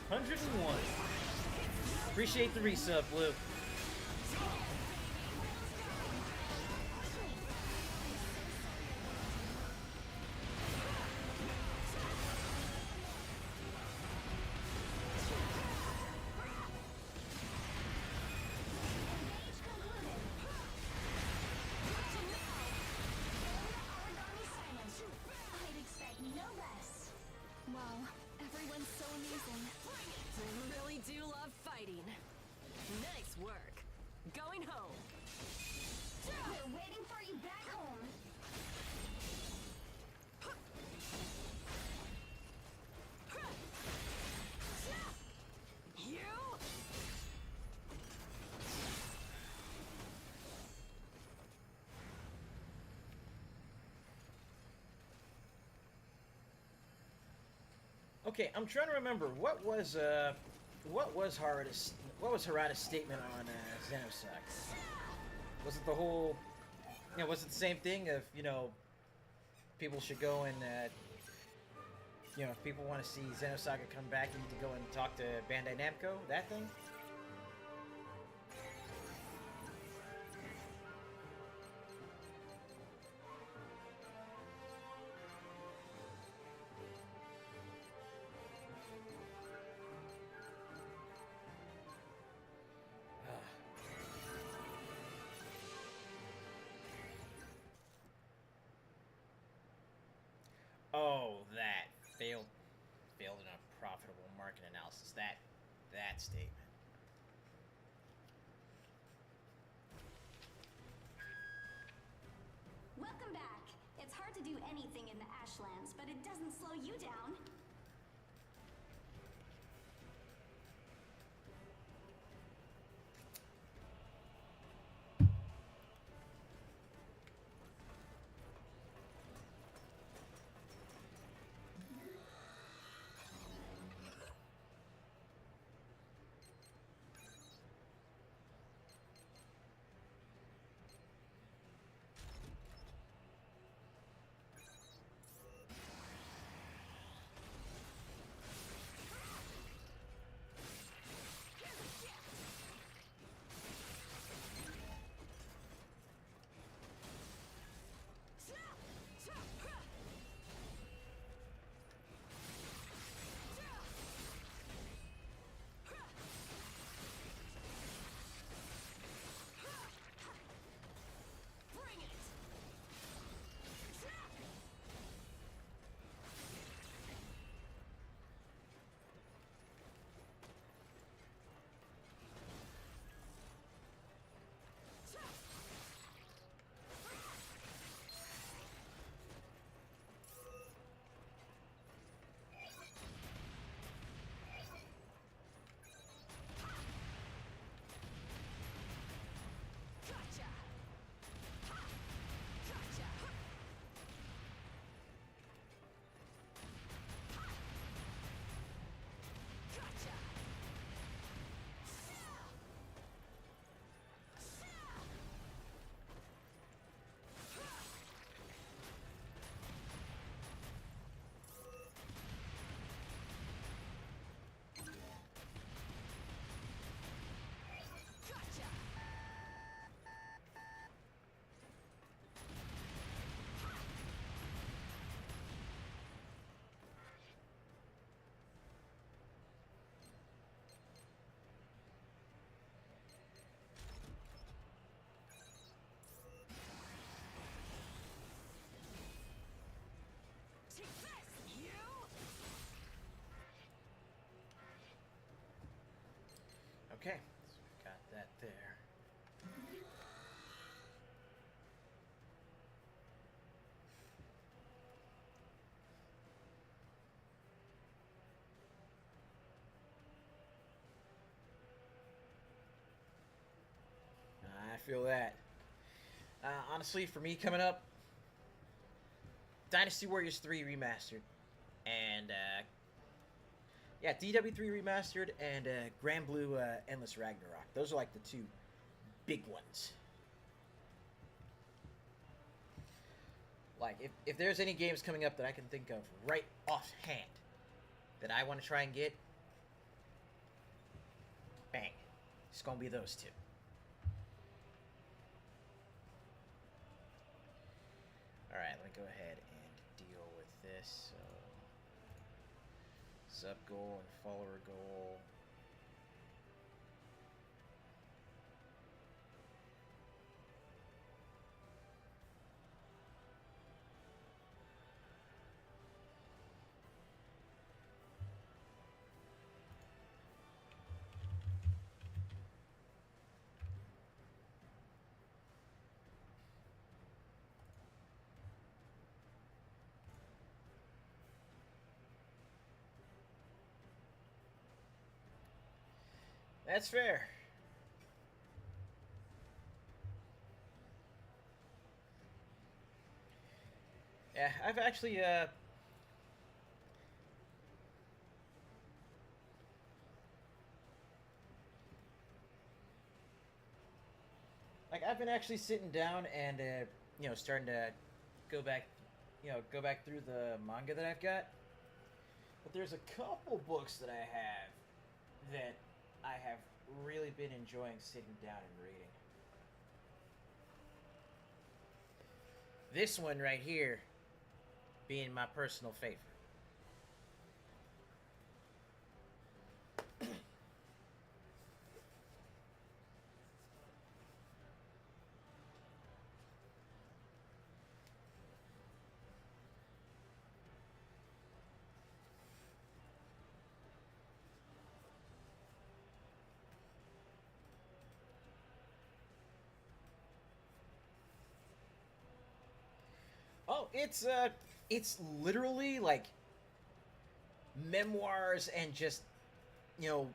Hundred and one. Appreciate the resub, Blue. Okay, I'm trying to remember what was Harada's statement on Xenosaga? Was it the whole, was it the same thing of people should go and if people want to see Xenosaga come back, you need to go and talk to Bandai Namco, that thing? Oh, that failed in a profitable market analysis. That statement. Welcome back. It's hard to do anything in the Ashlands, but it doesn't slow you down. Okay, so we got that there. I feel that. Honestly, for me coming up, Dynasty Warriors 3 Remastered, and DW3 Remastered, and Grand Blue Endless Ragnarok. Those are like the two big ones. Like, if there's any games coming up that I can think of right offhand that I want to try and get, bang, it's gonna be those two. Alright, let me go ahead and deal with this. So, sub goal and follower goal. That's fair. Yeah, I've actually Like I've been actually sitting down and starting to go back, go back through the manga that I've got. But there's a couple books that I have that I have really been enjoying sitting down and reading. This one right here being my personal favorite. Oh, it's literally like memoirs and just, you know,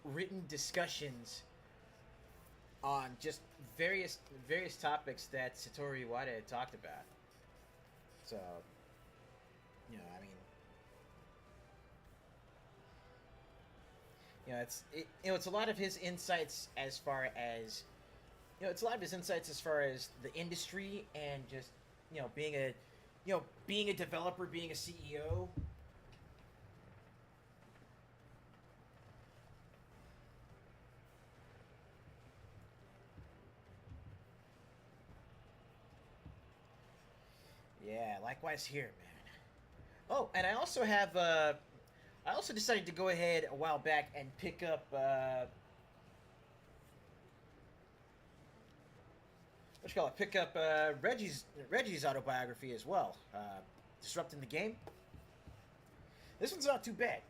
written discussions on just various topics that Satoru Iwata had talked about. So, I mean, it's a lot of his insights as far as, it's a lot of his insights as far as the industry and just, being a developer, being a CEO. Yeah, likewise here, man. Oh, and I also have I also decided to go ahead a while back and pick up what you call it? Pick up Reggie's autobiography as well. Disrupting the Game. This one's not too bad.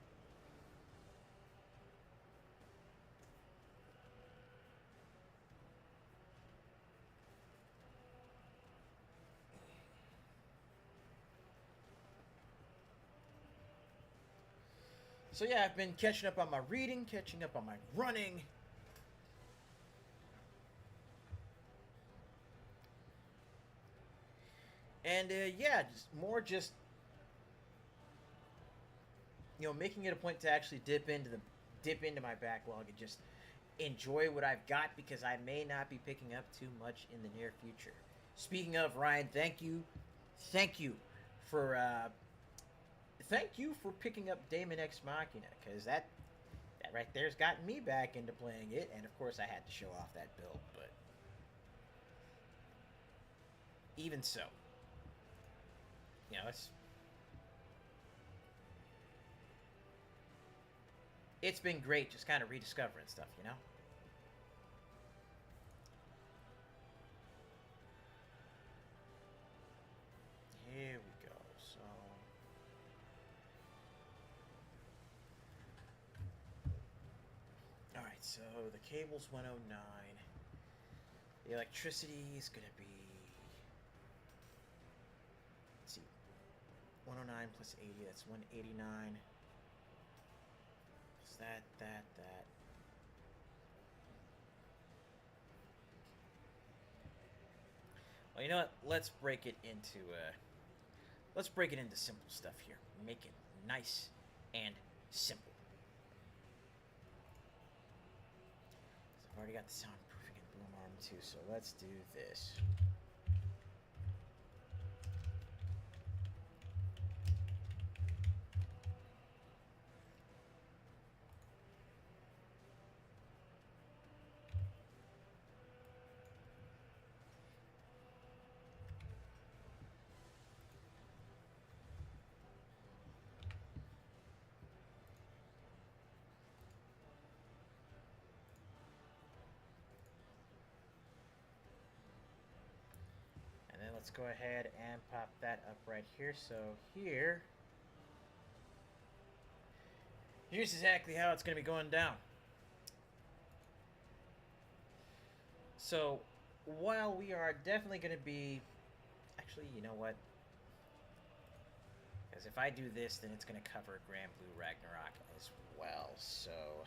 So yeah, I've been catching up on my reading, catching up on my running. And yeah, just making it a point to actually dip into my backlog and just enjoy what I've got, because I may not be picking up too much in the near future. Speaking of, Ryan, thank you for picking up Daemon X Machina, because that right there's gotten me back into playing it, and of course I had to show off that build, but even so, it's been great just kind of rediscovering stuff, Here we go. So alright, so the cable's 109. The electricity is gonna be, let's see, 109 plus 80, that's 189. Plus that. Well, you know what? Let's break it into simple stuff here. Make it nice and simple. So I've already got the soundproofing and boom arm too, so let's do this. Let's go ahead and pop that up right here. So here's exactly how it's going to be going down. So while we are definitely going to be, actually, you know what? Because if I do this, then it's going to cover Grand Blue Ragnarok as well. So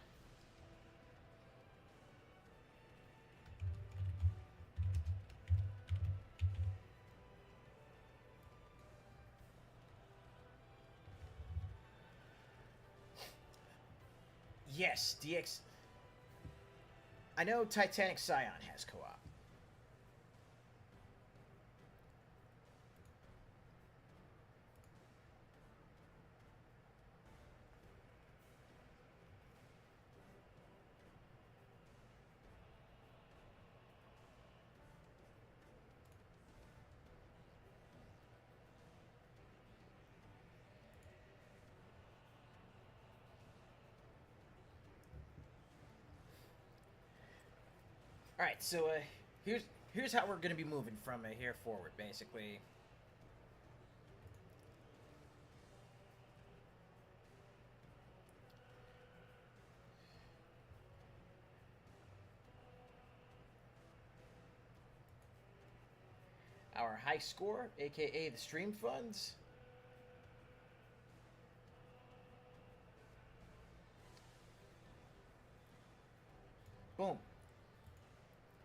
yes, DX. I know Titanic Scion has co-op. All right, so here's how we're gonna be moving from here forward, basically. Our high score, aka the stream funds. Boom.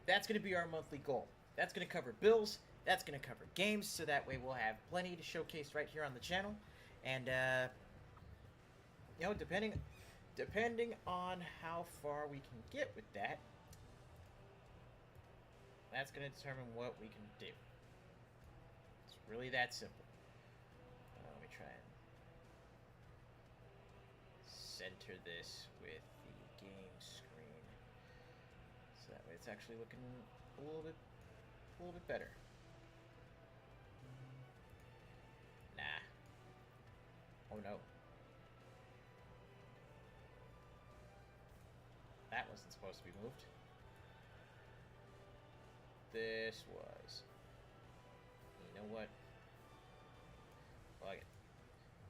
That's going to be our monthly goal. That's going to cover bills. That's going to cover games, so that way we'll have plenty to showcase right here on the channel. And, you know, depending on how far we can get with that, that's going to determine what we can do. It's really that simple. Let me try and center this with the game screen, so that way it's actually looking a little bit better. Nah. Oh no. That wasn't supposed to be moved. This was. You know what? Fuck it.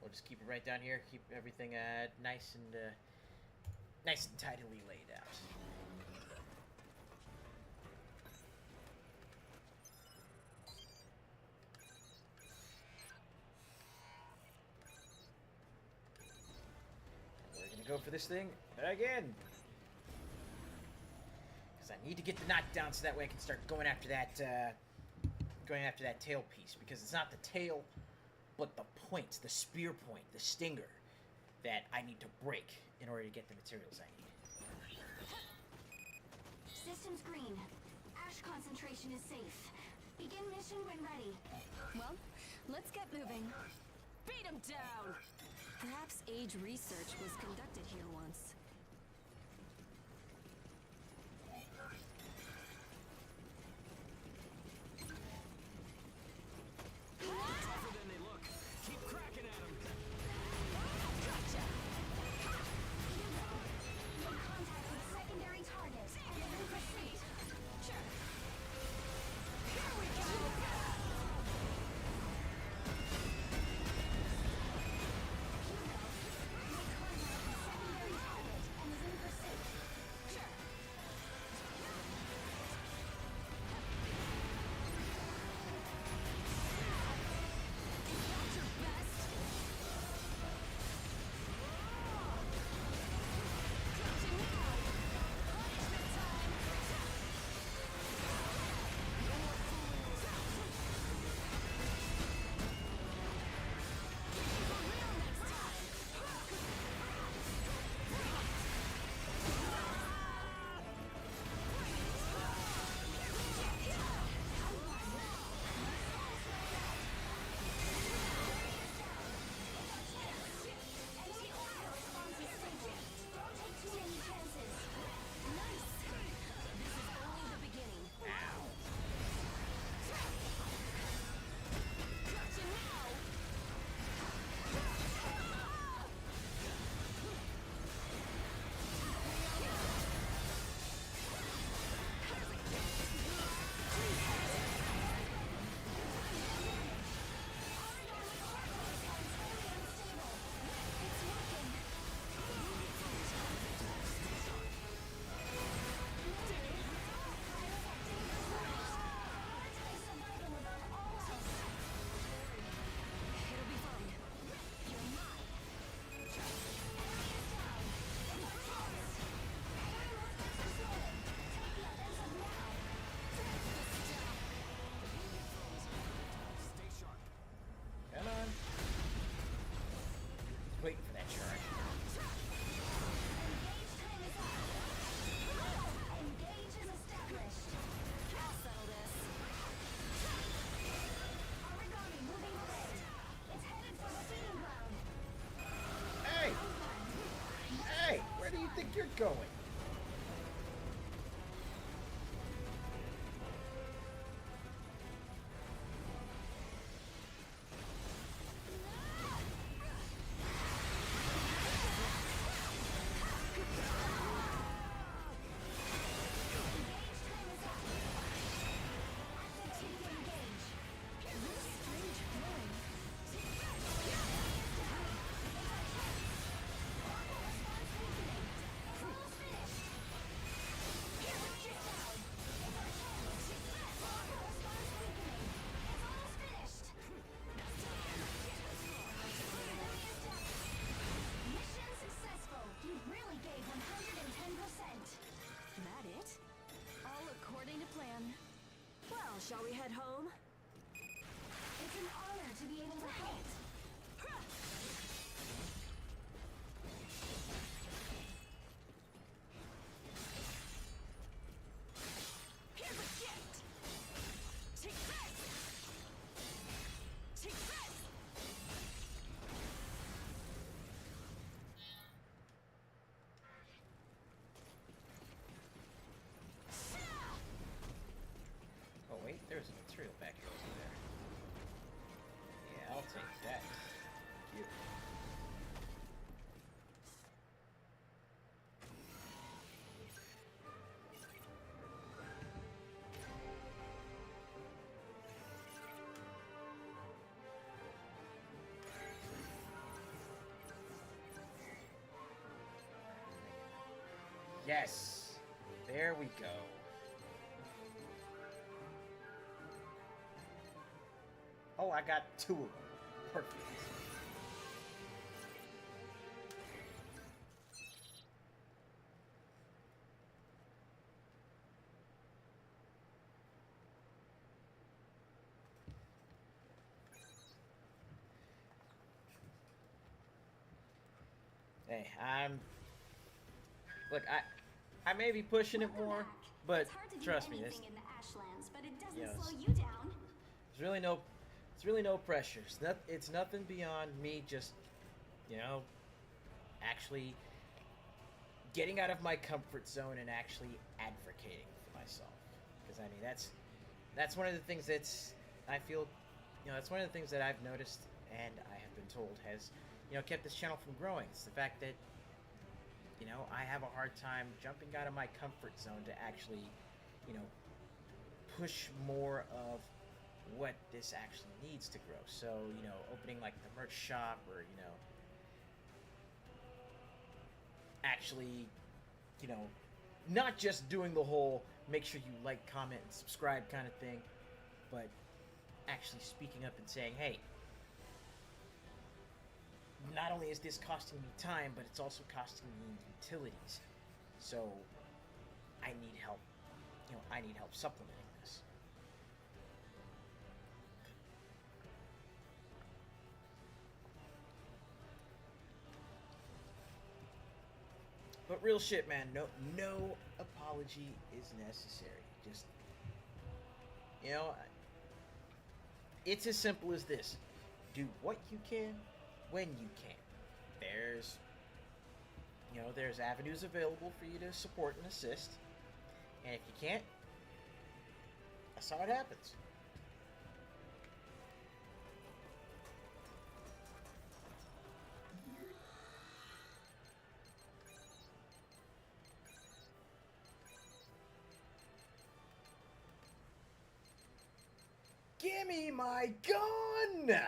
We'll just keep it right down here. Keep everything nice and tidily laid out. We're gonna go for this thing again. I need to get the knockdown so that way I can start going after that tail piece, because it's not the tail, but the point, the spear point, the stinger that I need to break in order to get the materials I need. Systems green. Ash concentration is safe. Begin mission when ready. Well, let's get moving. Beat him down! Perhaps age research was conducted here once. Tougher than they look. Keep cracking at them. Gotcha! Make contact with secondary target and then proceed. Sure. Here we go! Secondary target and is in pursuit. Sure. Is that your best? Crouching now! Punishment time! No more fooling! For real next time! Anti-fire response is stable. Don't take too many chances. Nice! This is only the beginning. Crouching now! Survival above all else. It'll be fine. You're mine. Enemy is down. In response. Enemy movements are slowing. Take the offensive now. Stay sharp. Come on. Waiting for that charge. Engage time is up. Engage is established. I'll settle this. Origami moving away. It's headed for the feeding ground. Hey! Hey! Where do you think you're going? Engage time is Shall we head home? It's an honor to be able to help. Here's a gift! Take this! Take this! Oh wait, there's a material back here over there. Yeah, I'll take that. Cute. Yes! There we go. Oh, I got 2 of them. Perfect. Hey, look, I may be pushing it Welcome more, back. but It's hard to do trust me, this anything in the Ashlands, but it doesn't Yes. slow you down. It's really no pressure. It's nothing beyond me just, you know, actually getting out of my comfort zone and actually advocating for myself. Because I mean, that's one of the things I feel, that's one of the things that I've noticed and I have been told has, kept this channel from growing. It's the fact that, I have a hard time jumping out of my comfort zone to actually, push more of what this actually needs to grow. So, opening like the merch shop or, actually, not just doing the whole make sure you like, comment, and subscribe kind of thing, but actually speaking up and saying, hey, not only is this costing me time, but it's also costing me utilities. So I need help. I need help supplementing this. But real shit, man. No apology is necessary. Just, it's as simple as this: do what you can, when you can. There's avenues available for you to support and assist, and if you can't, that's how it happens. Gimme my gun!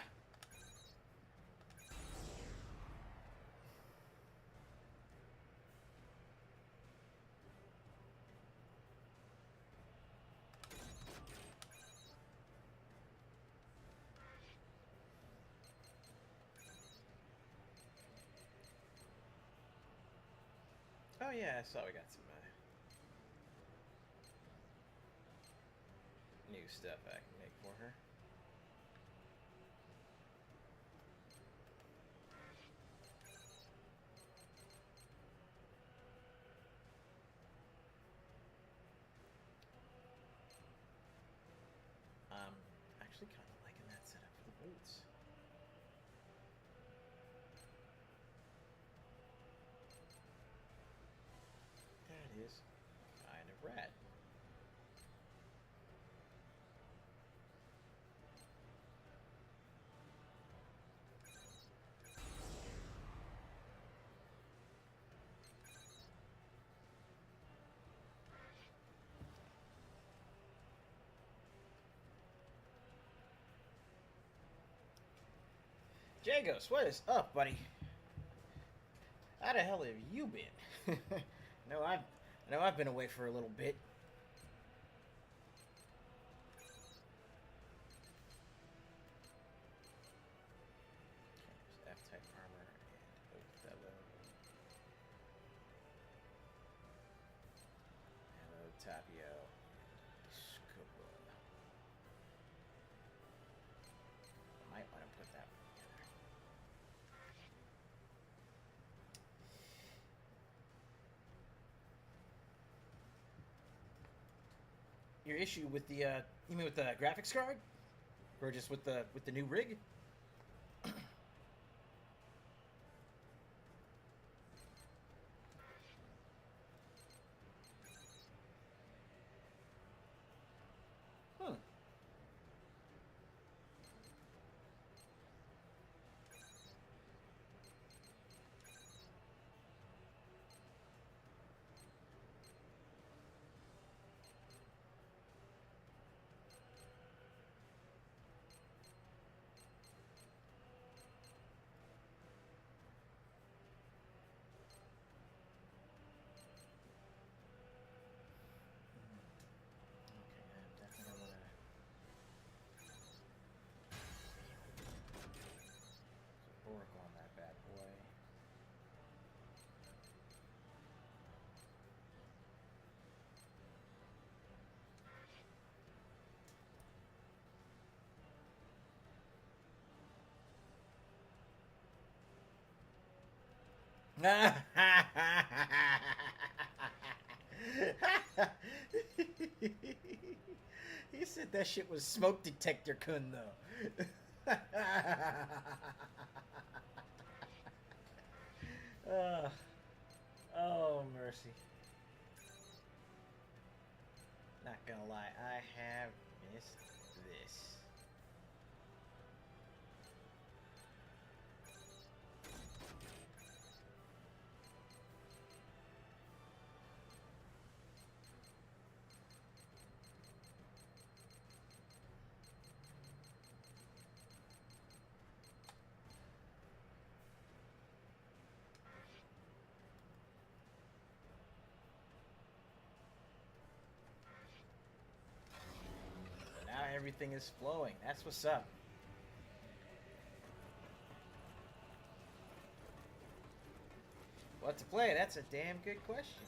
Oh yeah, I saw we got some new stuff I can make for her. Actually kind of liking that setup for the boots. That is kind of rad. Jagos, what is up, buddy? How the hell have you been? I know I've been away for a little bit. Okay, there's F-type armor and Othello. Hello, Tapio. Scuba. your issue with the you mean with the graphics card, or just with the new rig? Hmm. Okay, I'm definitely gonna work on that bad boy. He said that shit was smoke detector kun though. uh, oh mercy. Not gonna lie, I have missed this. Now everything is flowing. That's what's up. What to play? That's a damn good question.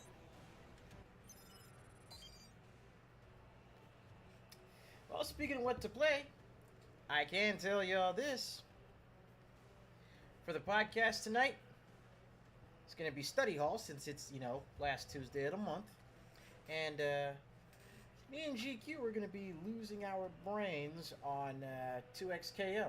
Well, speaking of what to play, I can tell y'all this. For the podcast tonight, it's going to be study hall since it's, last Tuesday of the month. And me and GQ are going to be losing our brains on 2XKO.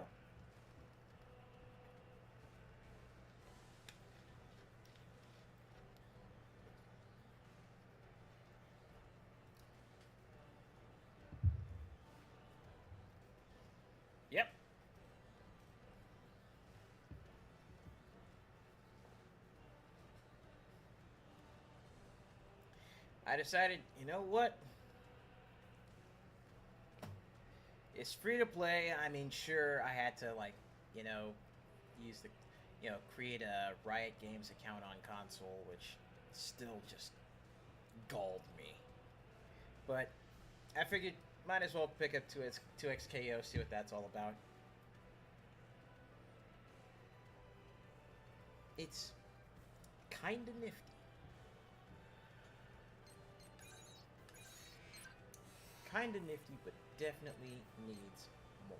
Yep. I decided, you know what? It's free to play. I mean, sure, I had to, use the, create a Riot Games account on console, which still just galled me. But I figured, might as well pick up 2XKO, see what that's all about. It's kinda nifty. Kinda nifty, but definitely needs more.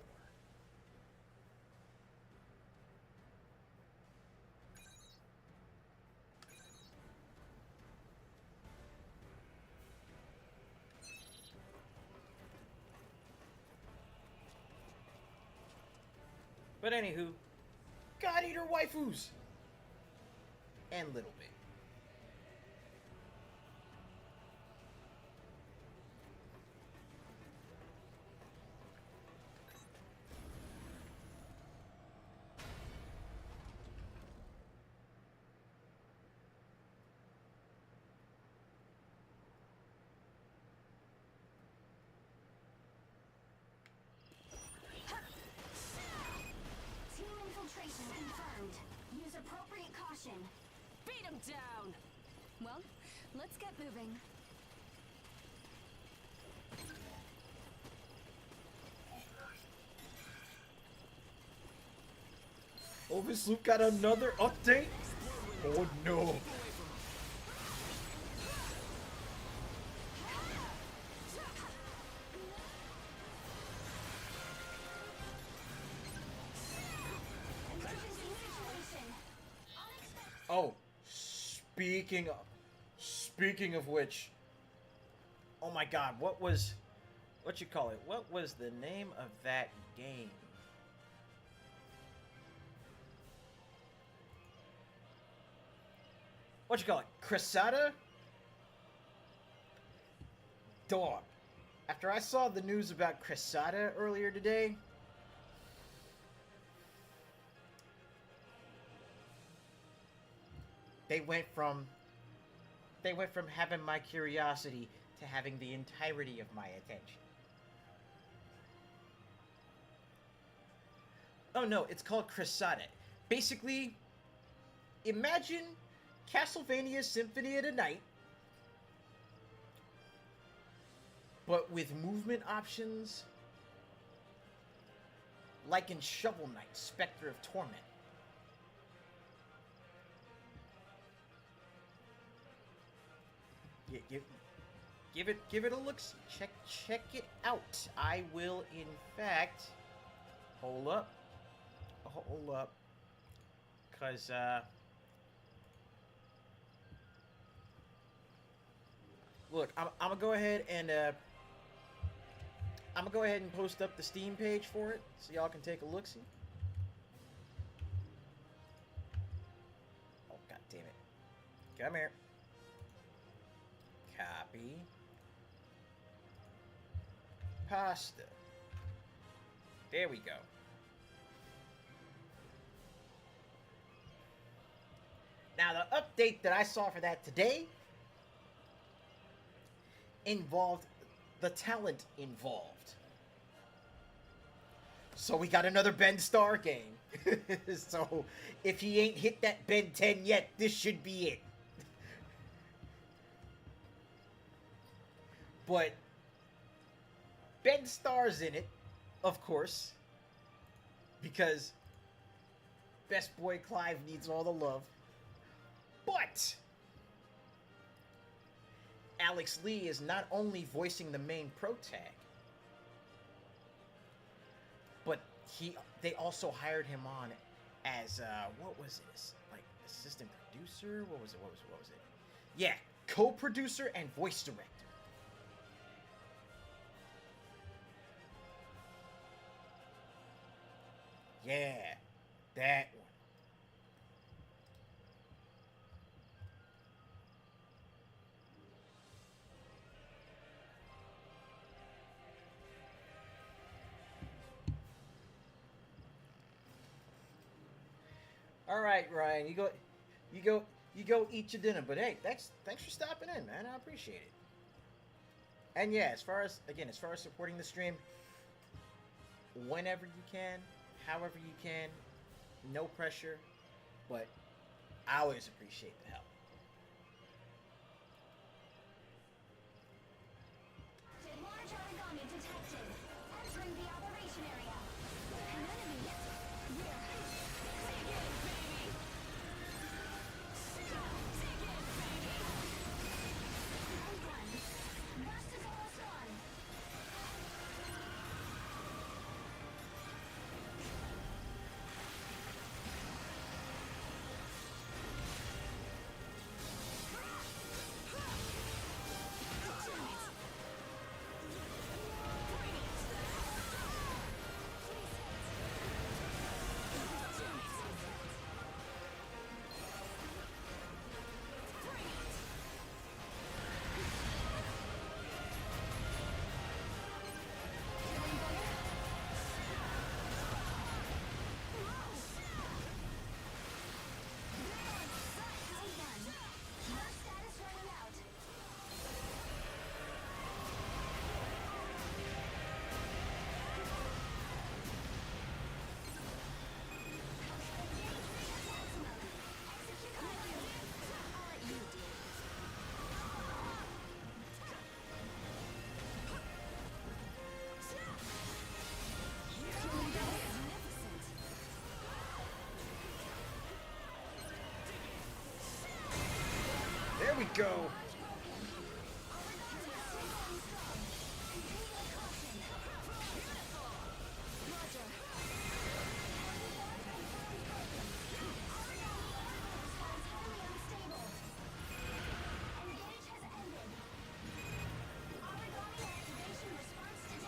But anywho, God Eater waifus! And Little Bit. Team infiltration confirmed. Use appropriate caution. Beat him down! Well, let's get moving. Oh, this loop got another update? Oh no. Emergency situation. Unexpected. Oh, speaking of which, oh my God, what was what you call it? What was the name of that game? What you call it? Crisada? Dog. After I saw the news about Crisada earlier today, they went from having my curiosity to having the entirety of my attention. Oh no, it's called Crisada. Basically, imagine Castlevania Symphony of the Night, but with movement options like in Shovel Knight, Spectre of Torment. Give it a look. Check it out. I will, in fact, hold up, cause look, I'm gonna go ahead and post up the Steam page for it so y'all can take a look. See. Oh, god damn it! Come here. Copy. Pasta. There we go. Now, the update that I saw for that today involved the talent involved. So we got another Ben Starr game. So if he ain't hit that Ben 10 yet, this should be it. But Ben Starr's in it, of course, because Best Boy Clive needs all the love. But Alex Lee is not only voicing the main protag, but they also hired him on as what was it? Like assistant producer? What was it? Yeah, co-producer and voice director. Yeah, that one. All right, Ryan, you go eat your dinner. But hey, thanks for stopping in, man. I appreciate it. And yeah, as far as supporting the stream, whenever you can, however you can, no pressure, but I always appreciate the help. Large origami detected. Entering the operation area. An enemy. Where? Take it, baby. Take it, baby. And one. Burst is almost gone. There we go. Engage has ended. Origami activation response detected.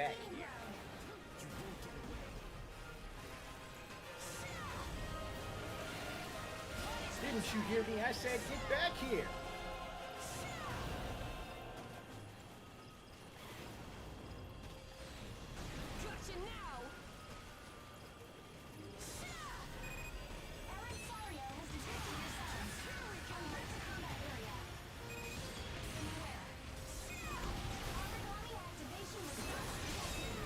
back here. Didn't you hear me? I said get back here. Gotcha now! Aaron Sario has detected your sons. Come back to combat area. Beware. Origami activation response detected.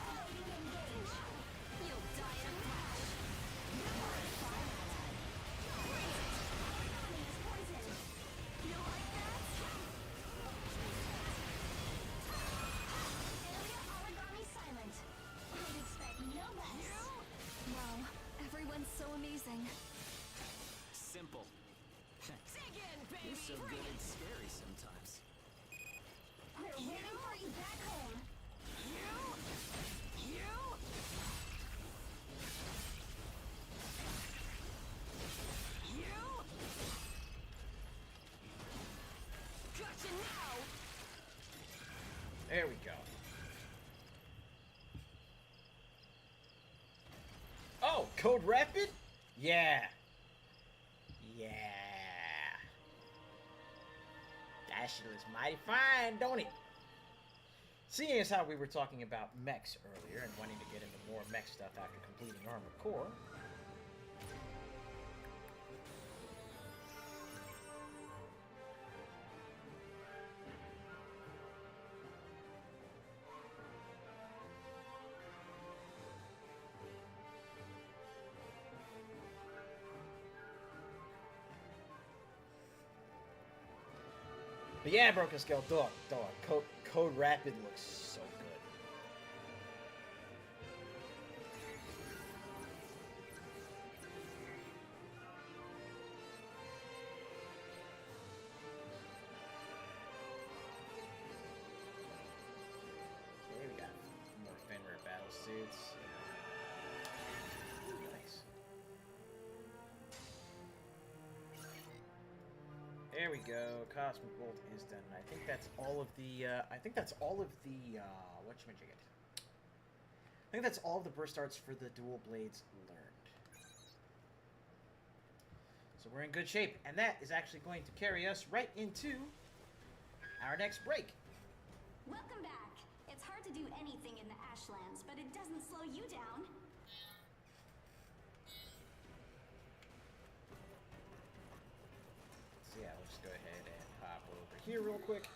Activating engage. You'll die in a flash! Origami is poisoned. You like that? Area origami silent. I'd expect no less. Wow, everyone's so amazing. Simple. Dig in, baby! You're so good and scary sometimes. We're waiting for you back home. Gotcha now! There we go. Oh, Code Rapid? Yeah. Yeah. That shit looks mighty fine, don't it? Seeing as how we were talking about mechs earlier and wanting to get into more mech stuff after completing Armored Core. But yeah, Broken Scale, dog. Code Rapid looks so good. Okay, we got more Fenrir battle suits. Nice. There we go. Cosmic Bolt is done. I think that's all of the. Whatchamajigget. I think that's all of the burst arts for the dual blades learned. So we're in good shape, and that is actually going to carry us right into our next break. Welcome back. It's hard to do anything in the Ashlands, but it doesn't slow you down. So yeah, we'll just go ahead and hop over here real quick.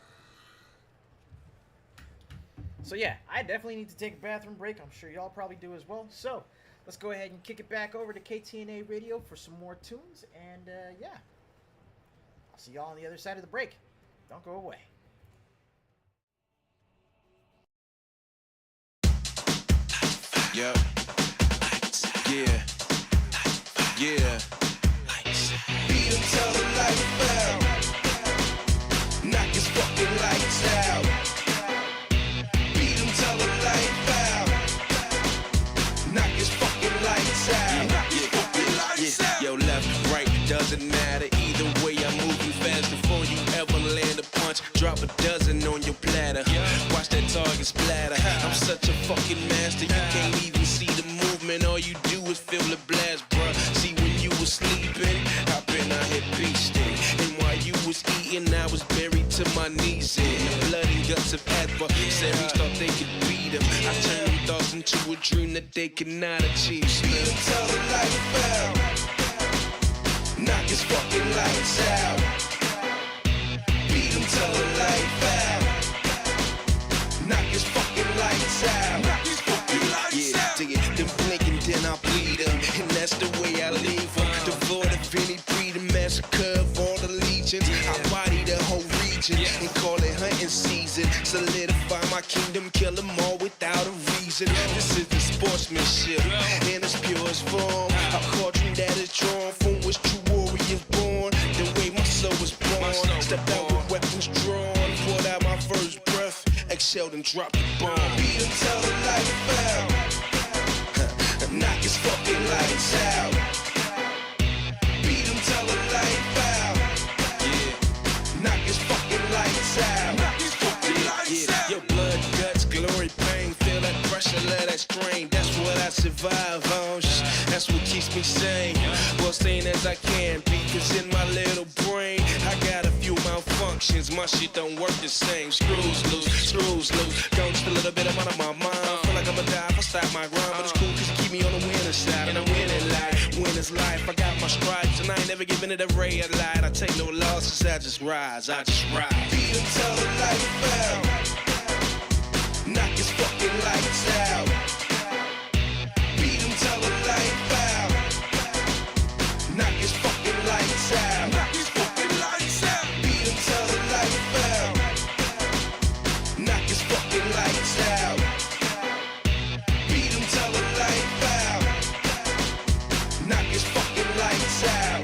So yeah, I definitely need to take a bathroom break. I'm sure y'all probably do as well. So let's go ahead and kick it back over to KTNA Radio for some more tunes. And yeah, I'll see y'all on the other side of the break. Don't go away. Yep. Yeah. Yeah. Beat him till the light fell. Knock his fucking lights out. Beat him till the light fell. Knock his fucking lights out. Knock his fucking lights out. Yo, left, right, doesn't matter. Either way, I'm moving fast before you ever land a punch. Drop a dozen on your platter. Watch that target splatter. I'm such a fucking master. You can't even see the movement. All you do is feel the blast, bruh. See, when you was sleeping, I've been out here beasting. And while you was eating, I was buried to my knees in the blood and guts of adversaries thought they could beat him. I turned them thoughts into a dream that they could not achieve. Beat him till the light fell. Knock his fucking lights out. Beat him till the light fell. Knock his fucking lights out. Knock his fucking lights out. Dig it, then blink and then I'll bleed him. And that's the way I leave him. Devoid of any breeding, massacre of all the legions. I body the whole region and call it hunting season. Solidify my kingdom, kill them all without a reason. This is the sportsmanship in its purest form. A cauldron that is drawn from which true warriors born. The way my soul was born. Stepped out with weapons drawn. Poured out my first breath. Exhaled and dropped the bomb. Beat him till the light fell. Knock his fucking lights out. Beat him till the light fell. Yeah. Knock his fucking lights out. Knock his fucking lights out. Your blood, guts, that strain. That's what I survive on. That's what keeps me sane. Well, sane as I can be, cause in my little brain, I got a few malfunctions. My shit don't work the same. Screws loose. Gone just a little bit, I'm out of my mind. Feel like I'ma die if I stop my grind. But it's cool cause it keep me on the winning side. And I'm winning life, winner's life. I got my stripes and I ain't never giving it a red light. I take no losses, I just rise. Beat until the light fell. Knock his fucking lights out. Beat him till the light fell. Knock his fucking lights out. Knock his fucking lights out. Beat him till the light fell. Knock his fucking lights out. Beat him till the light fell. Knock his fucking lights out.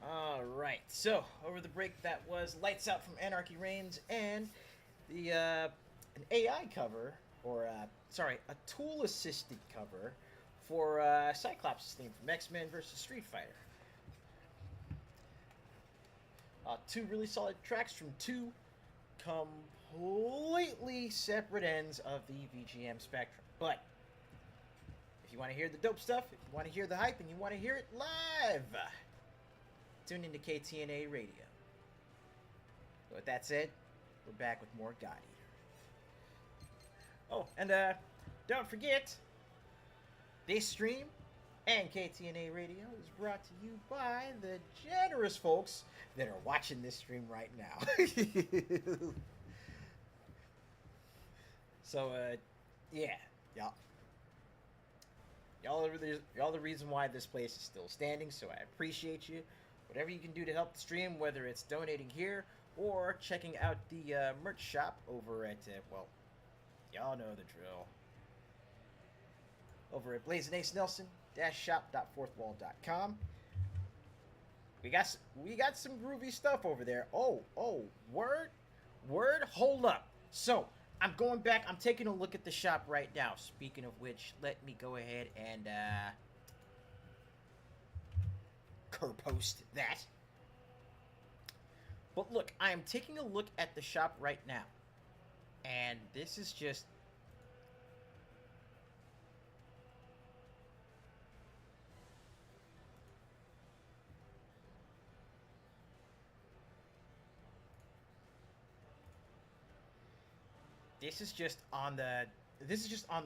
Alright, so over the break that was Lights Out from Anarchy Reigns and the an AI cover, or a tool assisted cover for Cyclops' theme from X-Men vs. Street Fighter. Two really solid tracks from two completely separate ends of the VGM spectrum. But if you want to hear the dope stuff, if you want to hear the hype, and you want to hear it live, tune into KTNA Radio. So with that said, we're back with more God Eater. Oh, and don't forget, they stream And KTNA Radio is brought to you by the generous folks that are watching this stream right now. So, yeah, y'all the reason why this place is still standing. So I appreciate you. Whatever you can do to help the stream, whether it's donating here or checking out the merch shop over at well, y'all know the drill. Over at blazinacenelson-shop.fourthwall.com. We got some groovy stuff over there. Oh, word, hold up. So, I'm going back, I'm taking a look at the shop right now. Speaking of which, let me go ahead and post that. But look, I am taking a look at the shop right now. And this is just This is just on the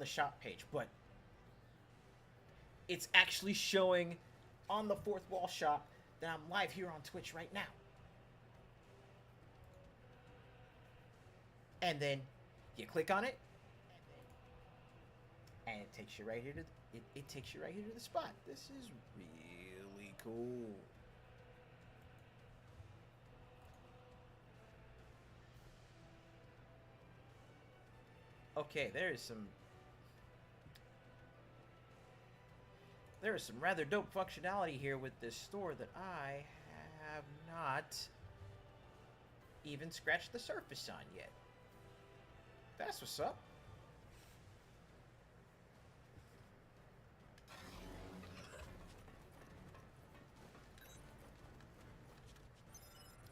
shop page, but it's actually showing on the Fourth Wall shop that I'm live here on Twitch right now. And then you click on it, and it takes you right here to it takes you right here to the spot. This is really cool. Okay, there is some rather dope functionality here with this store that I have not even scratched the surface on yet. That's what's up.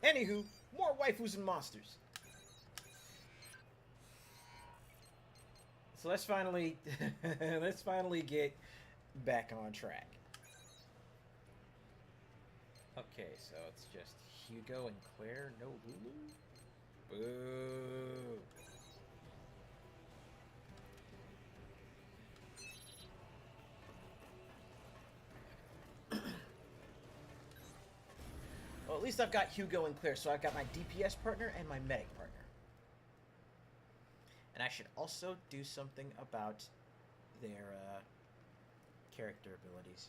Anywho, more waifus and monsters. So let's finally get back on track. Okay, so it's just Hugo and Claire, no Lulu? Boo. Well, at least I've got Hugo and Claire, so I've got my DPS partner and my medic partner. And I should also do something about their character abilities.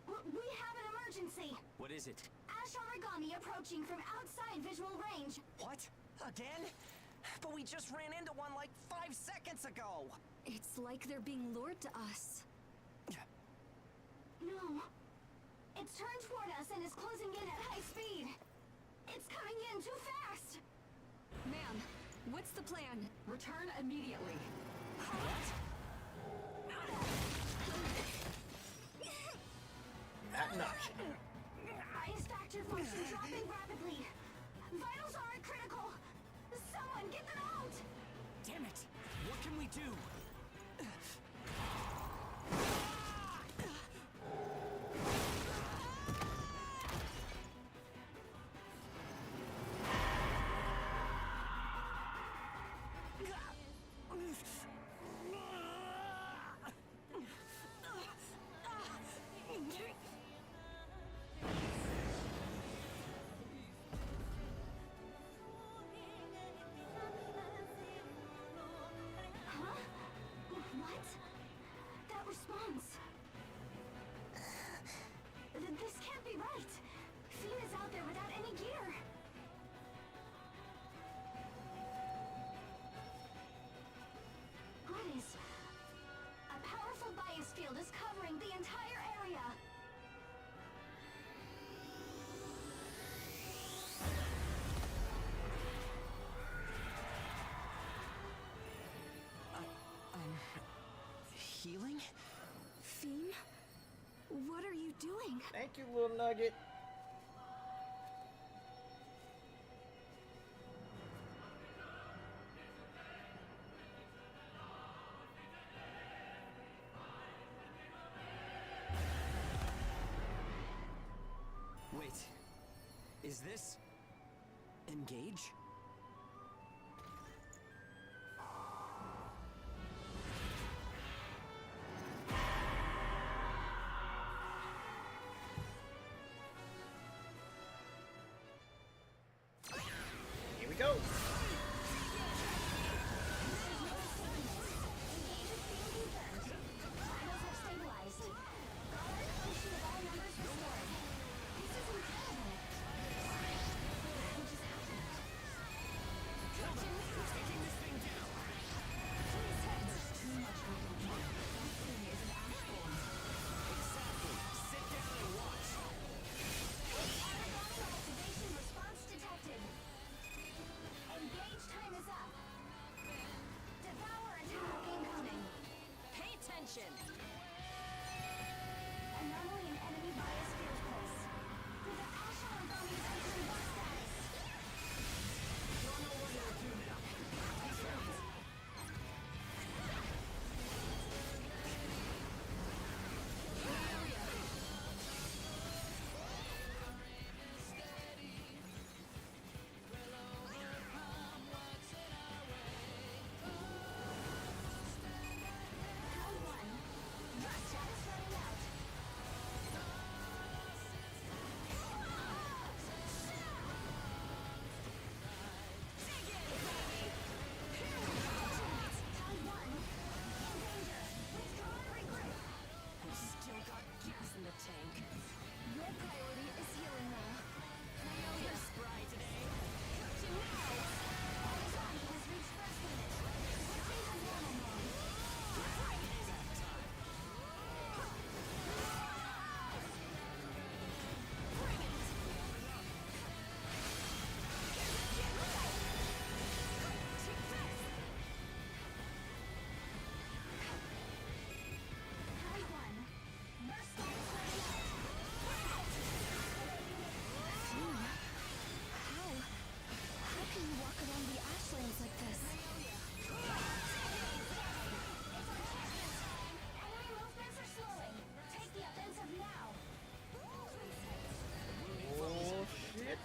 We have an emergency. What is it? Ash origami approaching from outside visual range. What? Again? But we just ran into one like 5 seconds ago. It's like they're being lured to us. No. It's turned toward us and is closing in at high speed. It's coming in too fast. Ma'am, what's the plan? Return immediately. Not an option. Highest factor function dropping rapidly. Vitals are critical. Someone get them out. Damn it! What can we do? Huh? What? That response. This can't be right. Fiend is out there without any gear. What is... A powerful bias field is covering the entire area. Healing? Fiend? What are you doing? Thank you, little nugget. Wait. Is this... Engage? Here we go. Anomaly and enemy biospheres place. Did the Ash Origami enter in status? Round one. Your status running out. Round one. In danger. Withdraw and regroup. I've still got gas in the tank. Your priority is healing now. You're spry today. Captain now. Origami has reached first limit. Switching to normal mode. Round one. Burst status running out. How can you walk around the ashlands like this? Enemy movements are slowing. Take the offensive now. Oh shit.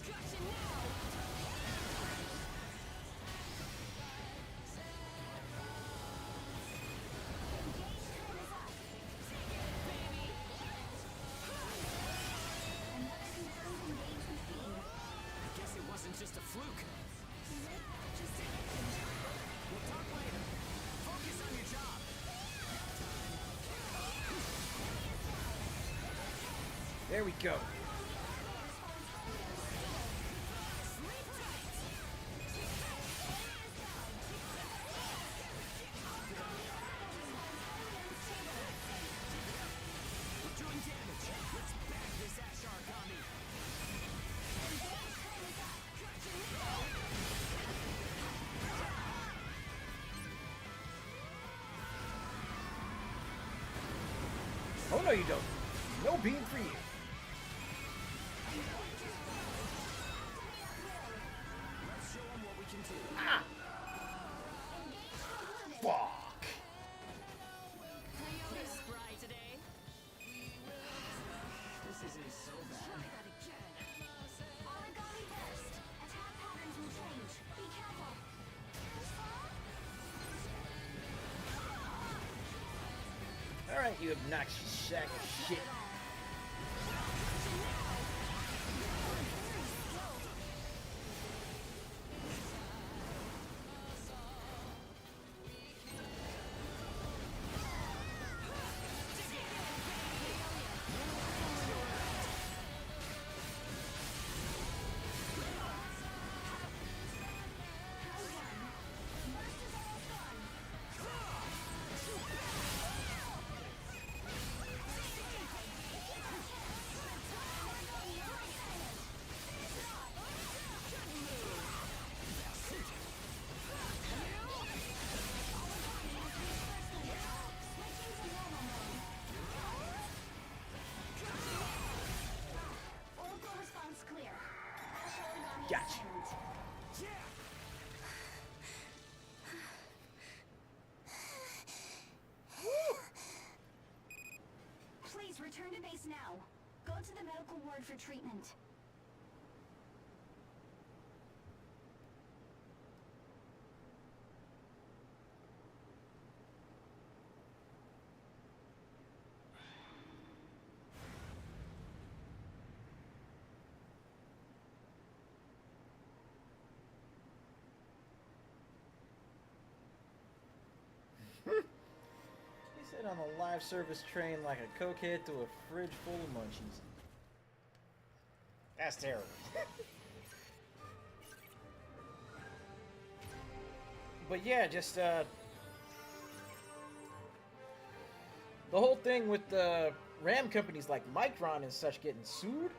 Gotcha now. Engage time is up. Another confirmed engagement feed. I guess it wasn't just a fluke. We'll talk later. Focus on your job. There we go. We're doing damage. Let's back this Ash Origami. Oh no, you don't. No beam for you. Let's show them what we can do. Ah! Fuck! You're spry today. This isn't so bad. Origami burst. Attack patterns will change. Be careful. Alright, you obnoxious sack of shit. to the medical ward for treatment. He said on a live service train like a cokehead to a fridge full of munchies. That's terrible. But yeah, just the whole thing with the RAM companies like Micron and such getting sued.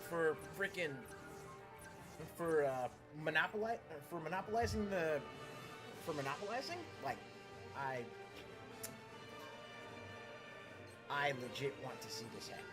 For freaking monopolizing like I legit want to see this happen.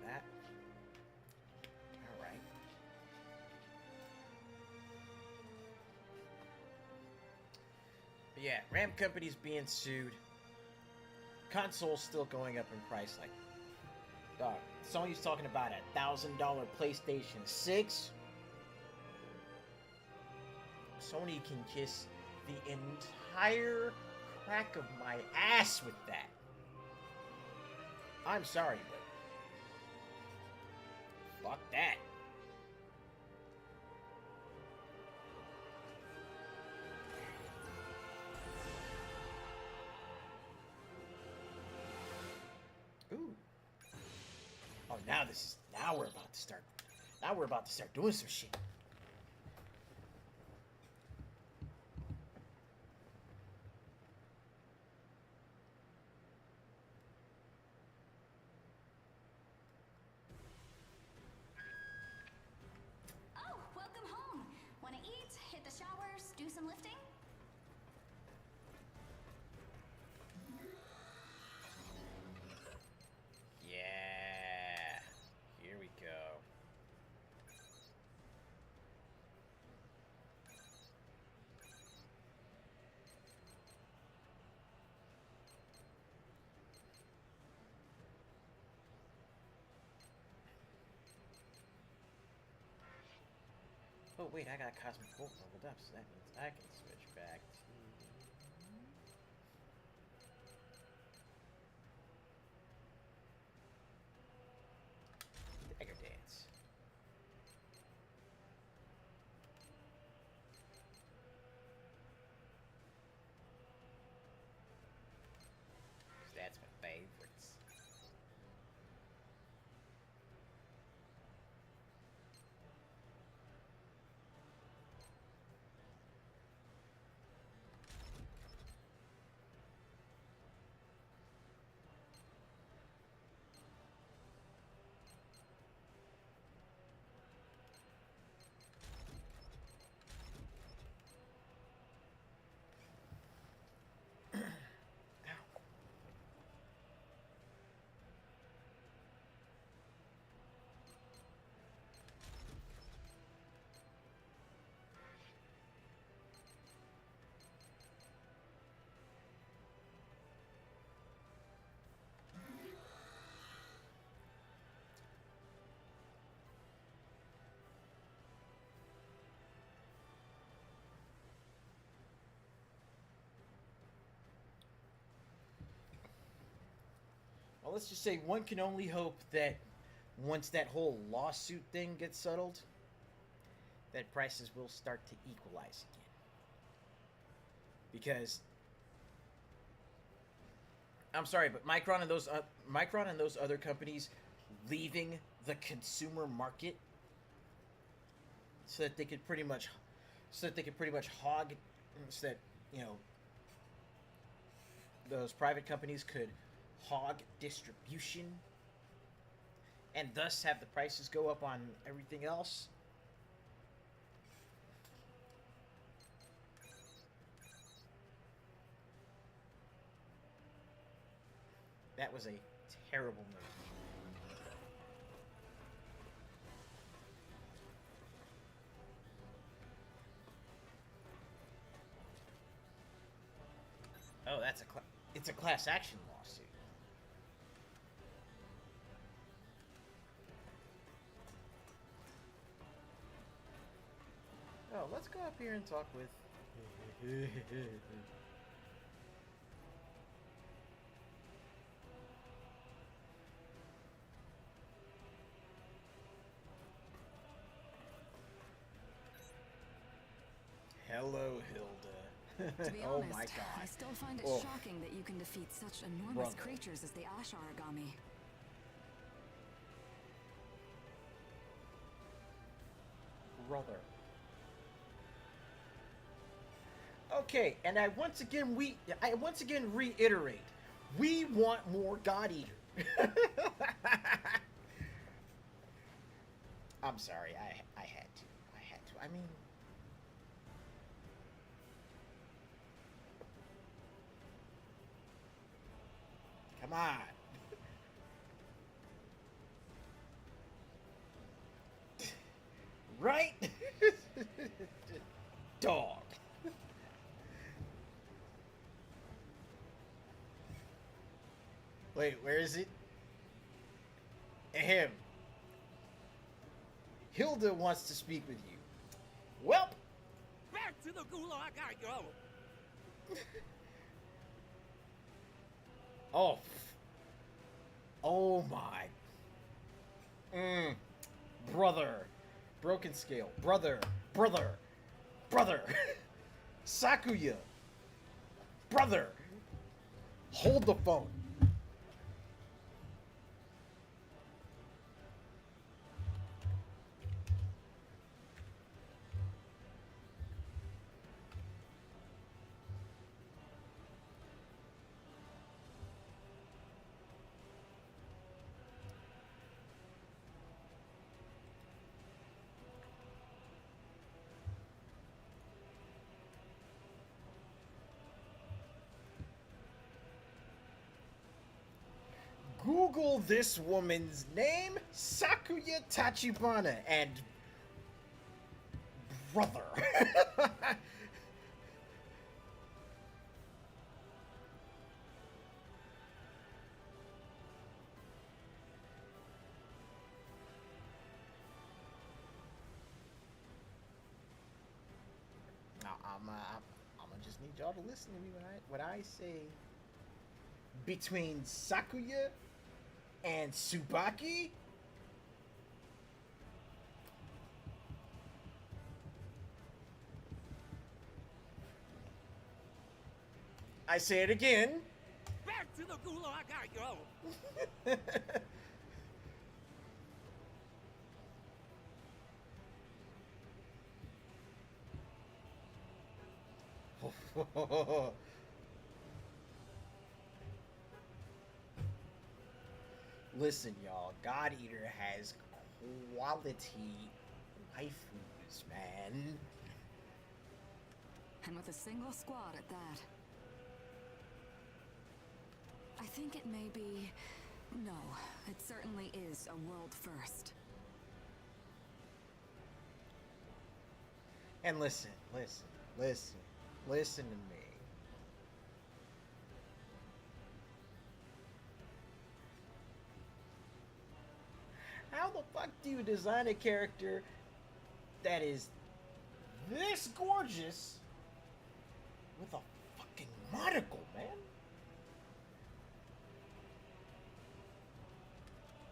That. Alright. But yeah, RAM companies being sued. Consoles still going up in price. Like, dog, Sony's talking about a $1,000 PlayStation 6. Sony can kiss the entire crack of my ass with that. I'm sorry, but fuck that. Ooh. Oh, now we're about to start. Now we're about to start doing some shit. Oh, welcome home. Wanna eat, hit the showers, do some lifting? Yeah. Here we go. Oh wait, I got Cosmic Bolt leveled up, so that means I can switch back to Dagger Dance. That's my favorites. Well, let's just say one can only hope that once that whole lawsuit thing gets settled, that prices will start to equalize again. Because I'm sorry, but Micron and those other companies leaving the consumer market so that they could pretty much hog, so that, you know, those private companies could hog distribution and thus have the prices go up on everything else. That was a terrible move. Oh, it's a class action lawsuit. Oh, let's go up here and talk with. Hello, Hilda. To be Oh honest, my god. I still find it Oh. shocking that you can defeat such enormous Brother. creatures as the Ash Origami. Brother. Okay, and I once again reiterate, we want more God Eater. I'm sorry, I had to. I mean, come on. Right? Dog. Wait, where is it? Ahem. Hilda wants to speak with you. Welp. Back to the gulag I go! Oh. Oh my. Brother. Broken scale. Brother. Sakuya. Brother. Hold the phone. Google this woman's name, Sakuya Tachibana, and brother. Now, I'm gonna just need y'all to listen to me when I say between Sakuya and Tsubaki. I say it again. Back to the gulag I go! Listen, y'all. God Eater has quality waifus, man. And with a single squad at that. I think it may be... No, it certainly is a world first. And listen to me. How the fuck do you design a character that is this gorgeous with a fucking monocle, man?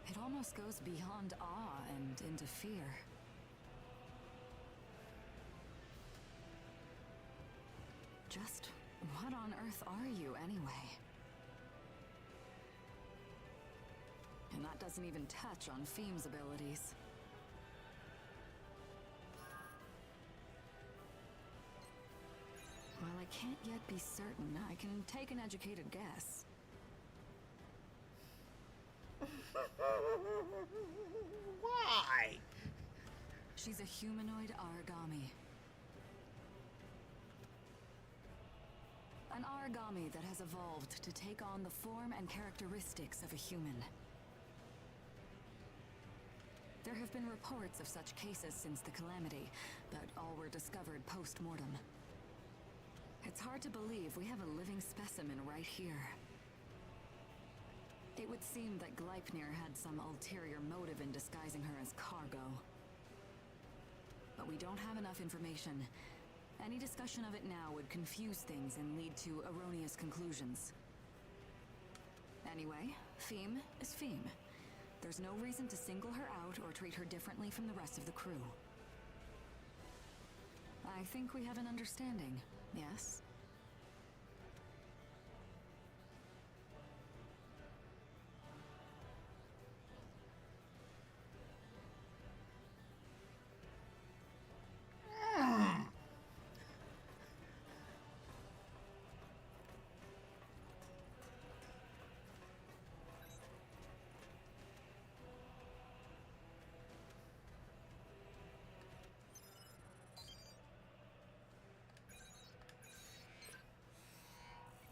It almost goes beyond awe and into fear. Just what on earth are you, anyway? And that doesn't even touch on Fiend's abilities. While I can't yet be certain, I can take an educated guess. Why? She's a humanoid origami. An origami that has evolved to take on the form and characteristics of a human. There have been reports of such cases since the calamity, but all were discovered post-mortem. It's hard to believe we have a living specimen right here. It would seem that Gleipnir had some ulterior motive in disguising her as cargo. But we don't have enough information. Any discussion of it now would confuse things and lead to erroneous conclusions. Anyway, Feme is Feme. There's no reason to single her out or treat her differently from the rest of the crew. I think we have an understanding, yes?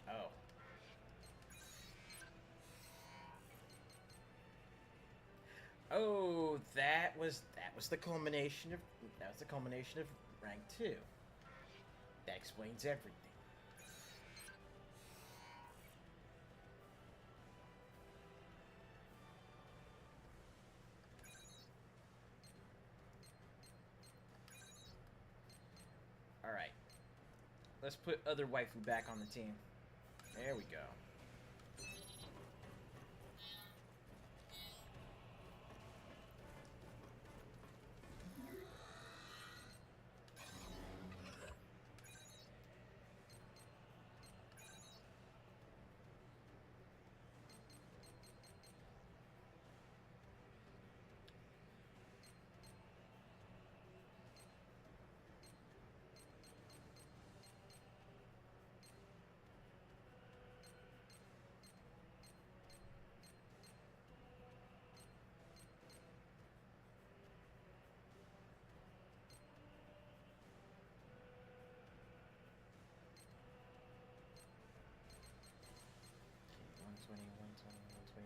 Oh. Oh, that was the culmination of rank 2. That explains everything. All right. Let's put other waifu back on the team. There we go.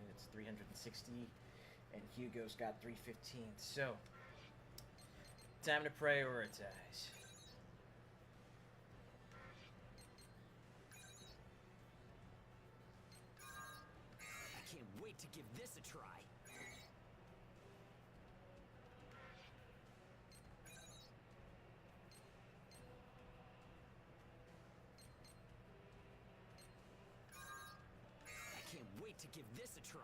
That's 360, and Hugo's got 315. So, time to prioritize. I can't wait to give this a try. I can't wait to give this a try.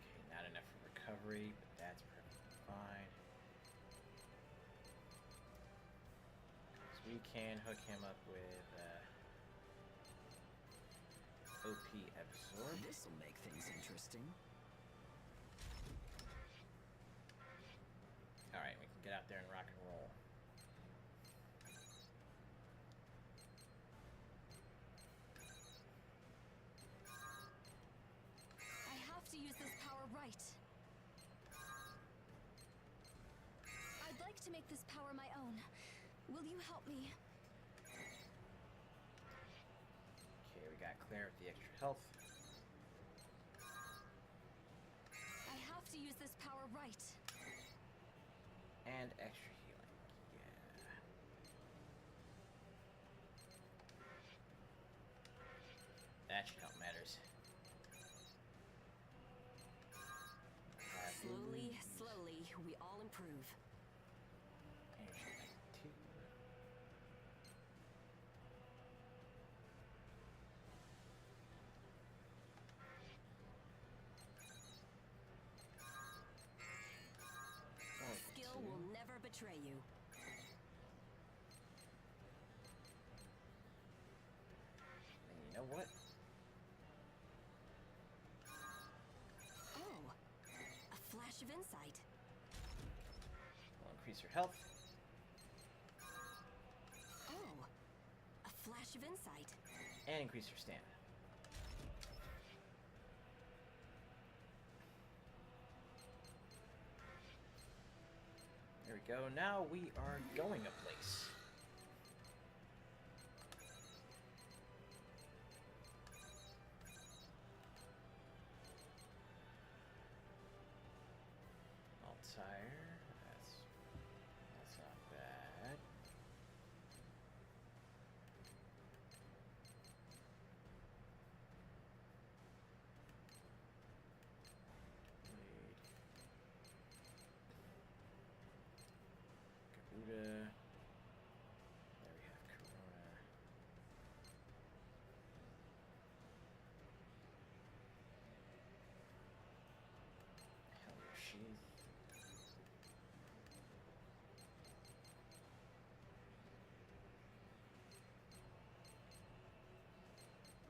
Okay, not enough for recovery, but that's perfectly fine. So we can hook him up with OP Absorb. This'll make things interesting. Alright, we can get out there and rock and roll. I have to use this power right. I'd like to make this power my own. Will you help me? Okay, we got Claire with the extra health. I have to use this power right. And extra healing. Yeah. That should help matters. Slowly, slowly, we all improve. Energy bank 2. Skill will never betray you. And you know what? Oh, a flash of insight. We'll increase your health. Oh, a flash of insight. And increase your stamina. There we go. Now we are going a place. Altair. That's not bad. Garuda. There we have Corona. Hellier Sheath.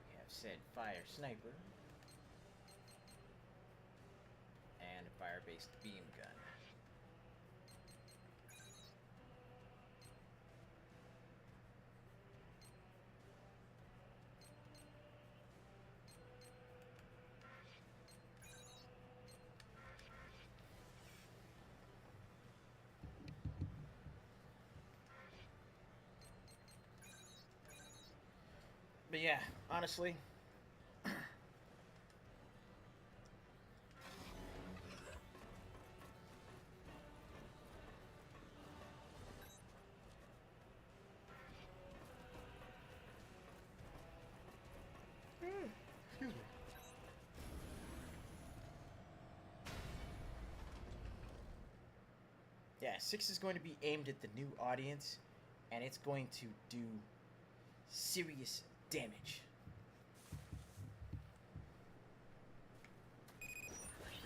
We have said Fire Sniper. And a fire-based beam gun. But yeah, honestly, excuse me. Yeah, 6 is going to be aimed at the new audience, and it's going to do serious damage.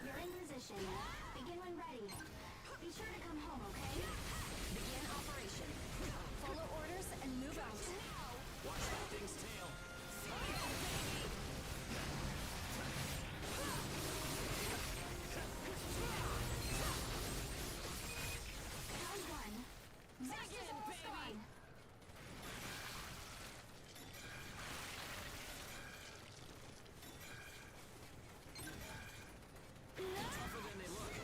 You're in position. Begin when ready. Be sure to come home, okay? Begin operation. Follow orders and move out. Watch that thing's tail. Round one. Second, baby! Tougher than they look.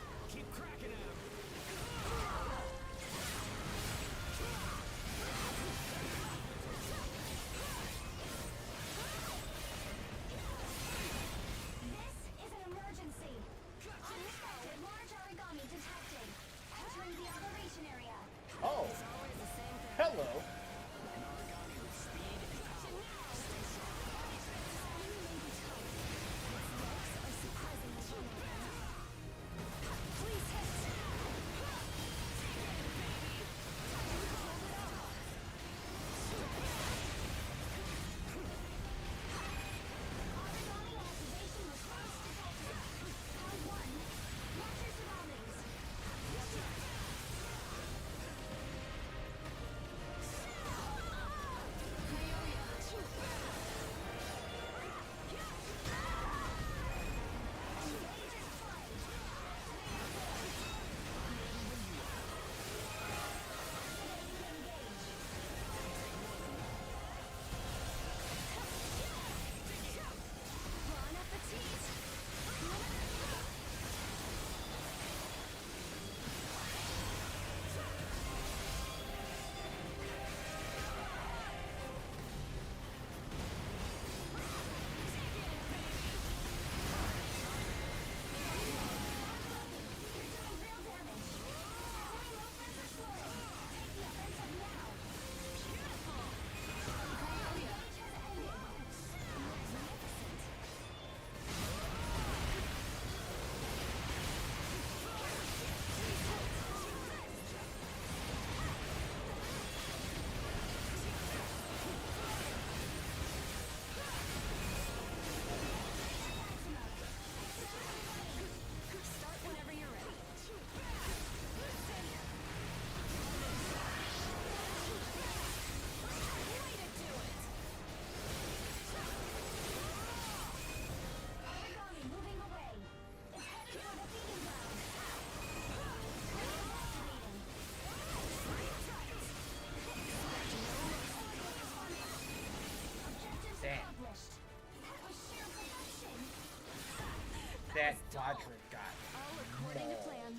that was dull. quadrant got All according to mauled. plan.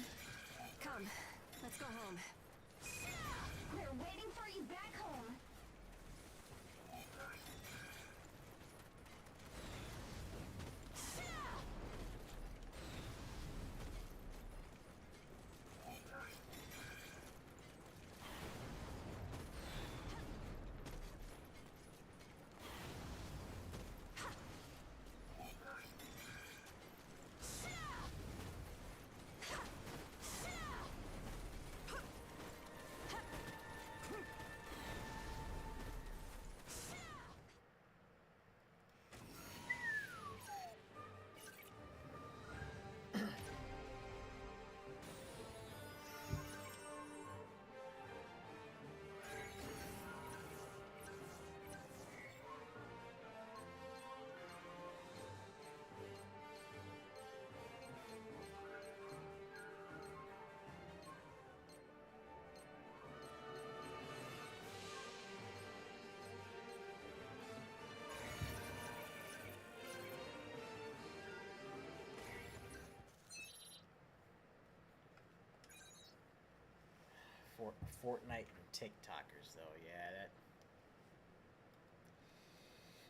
Come, let's go home. We're waiting for you back home. Fortnite and TikTokers, though. Yeah, that.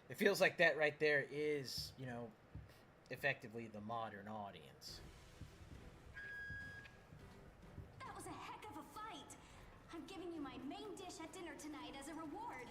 It feels like that right there is, you know, effectively the modern audience. That was a heck of a fight. I'm giving you my main dish at dinner tonight as a reward.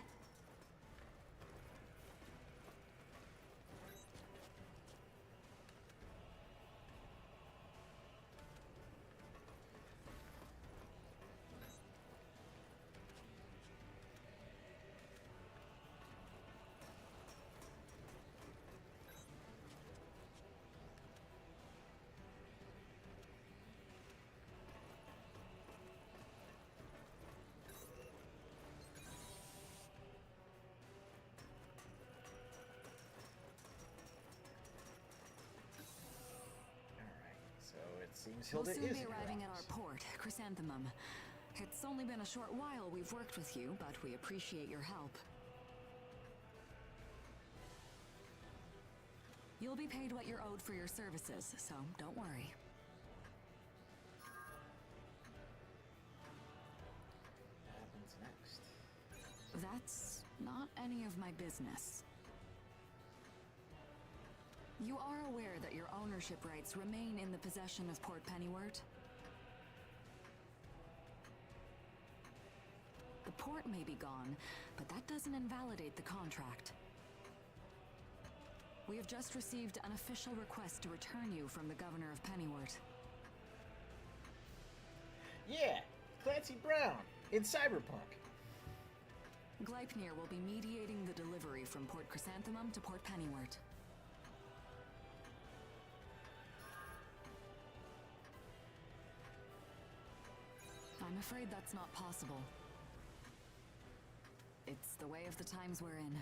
So it seems We'll Hilda soon is be in your arriving at our office. port, Chrysanthemum. It's only been a short while we've worked with you, but we appreciate your help. You'll be paid what you're owed for your services, so don't worry. What happens next? That's not any of my business. You are aware that your ownership rights remain in the possession of Port Pennywort? The port may be gone, but that doesn't invalidate the contract. We have just received an official request to return you from the governor of Pennywort. Yeah, Clancy Brown in Cyberpunk. Gleipnir will be mediating the delivery from Port Chrysanthemum to Port Pennywort. I'm afraid that's not possible. It's the way of the times we're in.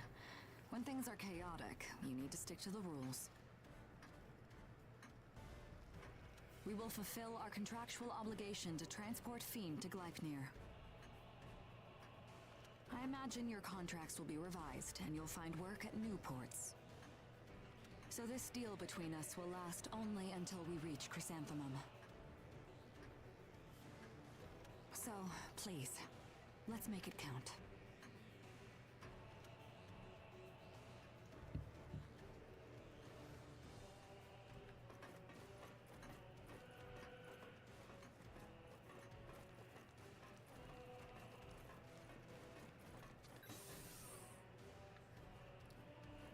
When things are chaotic, you need to stick to the rules. We will fulfill our contractual obligation to transport Fiend to Gleipnir. I imagine your contracts will be revised, and you'll find work at new ports. So this deal between us will last only until we reach Chrysanthemum. So, please, let's make it count.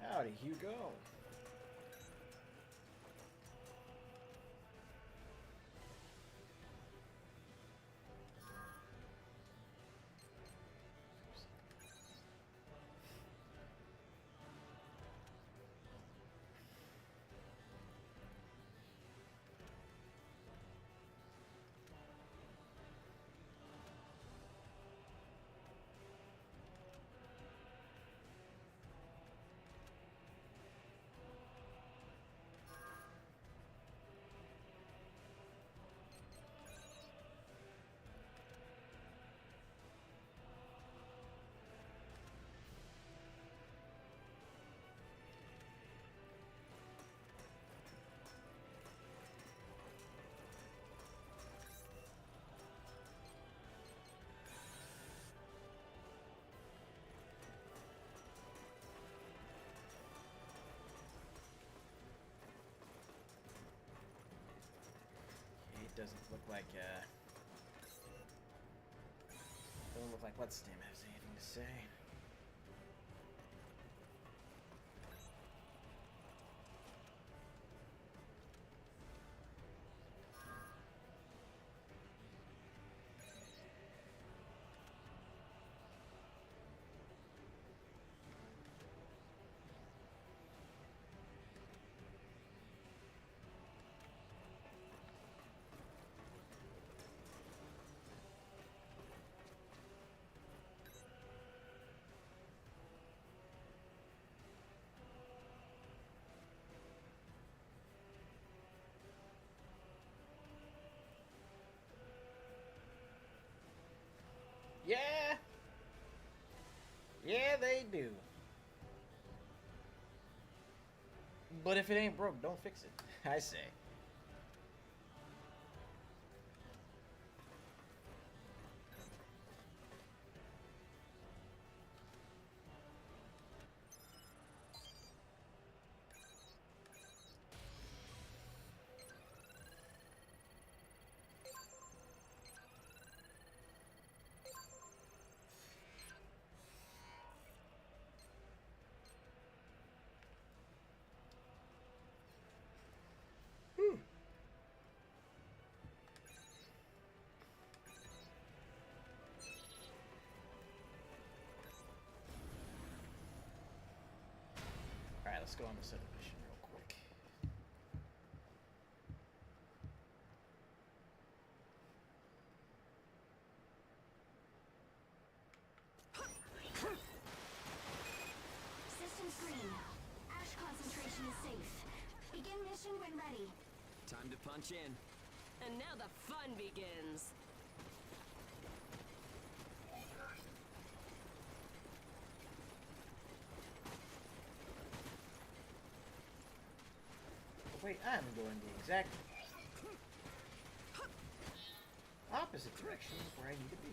Howdy, Hugo. doesn't look like what's his name has anything to say. Yeah! Yeah, they do. But if it ain't broke, don't fix it. I say. Alright, let's go on this other mission real quick. Systems green. Ash concentration is safe. Begin mission when ready. Time to punch in. And now the fun begins. Wait, I'm going the exact opposite direction where I need to be.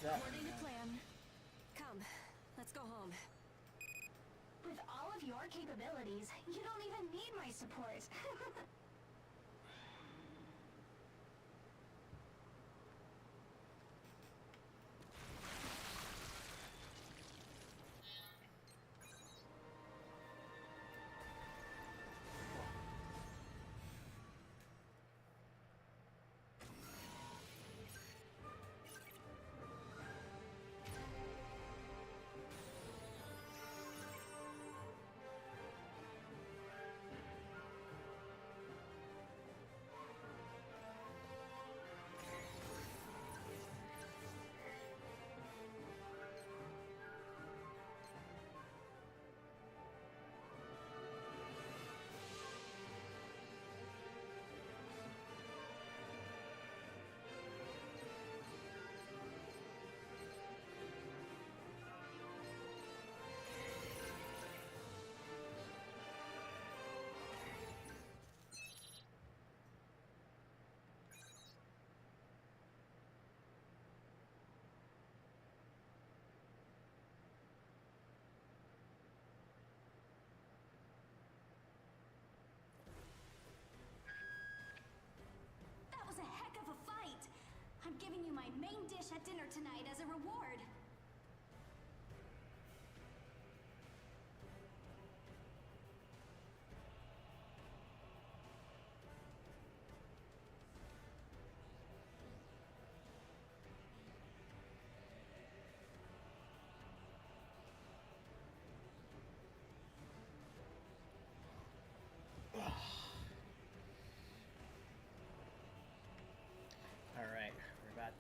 that one, According to yeah. plan. Come, let's go home. With all of your capabilities, you don't even need my support.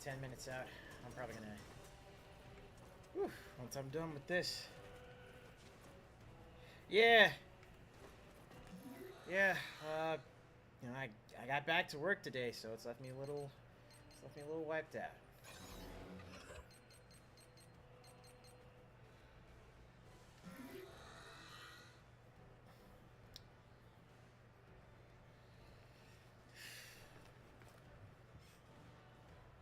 10 minutes out. I'm probably gonna... Whew, once I'm done with this. Yeah. Yeah, you know, I got back to work today, so it's left me a little wiped out.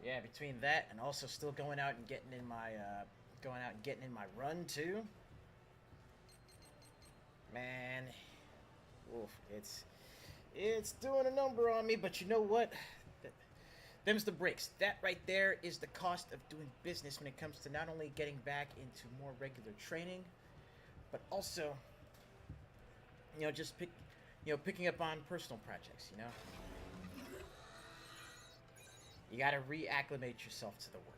Yeah, between that and also still going out and getting in my run too. Man, oof, it's doing a number on me, but you know what? Them's the breaks. That right there is the cost of doing business when it comes to not only getting back into more regular training, but also, you know, just picking up on personal projects, you know? You gotta reacclimate yourself to the work.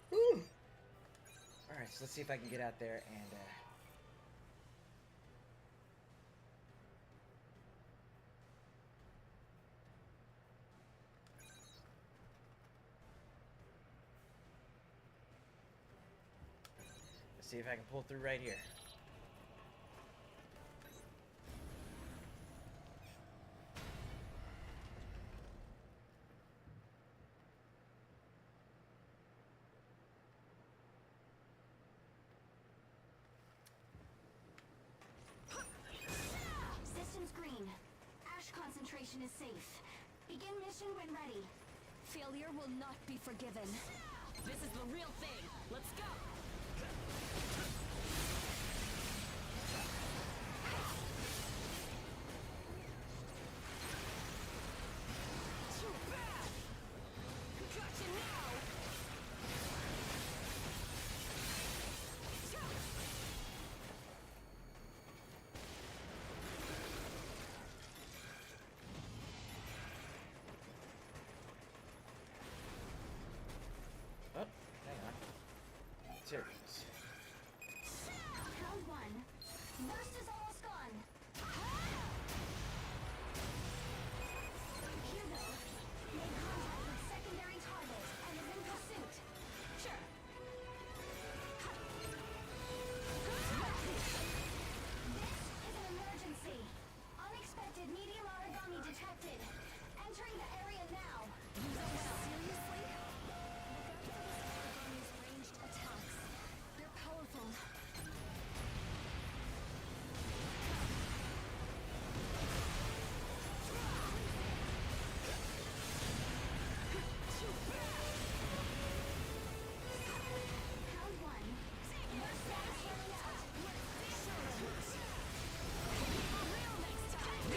Whew. Alright, so let's see if I can get out there and, let's see if I can pull through right here. Systems green. Ash concentration is safe. Begin mission when ready. Failure will not be forgiven. This is the real thing. Let's go. Too bad. Gotcha now. Oh, hang on. There it is. Round one. Burst is almost gone. Hugo made contact with secondary target and is in pursuit. Sure. This is an emergency. Unexpected medium origami detected. Entering the area now. Seriously? These ranged attacks. They're powerful. Round one. Burst gas running out. Real next time.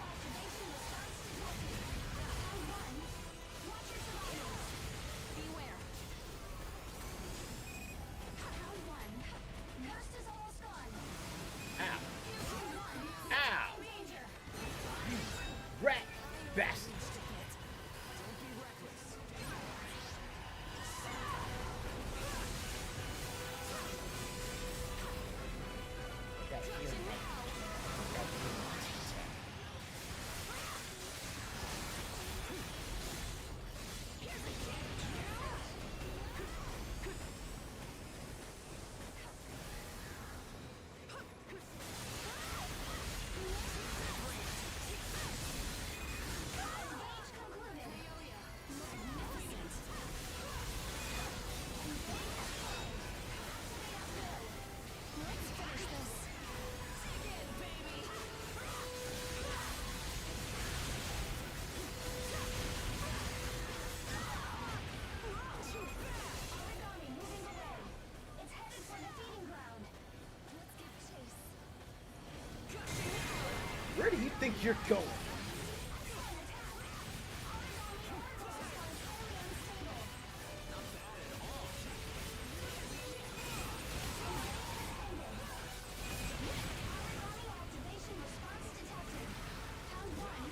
Activation response detected. Round one. Watch your surroundings. Beware. Round one. Burst is almost gone. Ow! Round one. Ow! Danger. Rat bastard! Don't be reckless. That healing attack. That healing attack. Engage concluded. Magnificent. Let's finish this. Origami moving away. It's headed for the feeding ground. Let's give chase. Where do you think you're going? Activation response detected. Round one.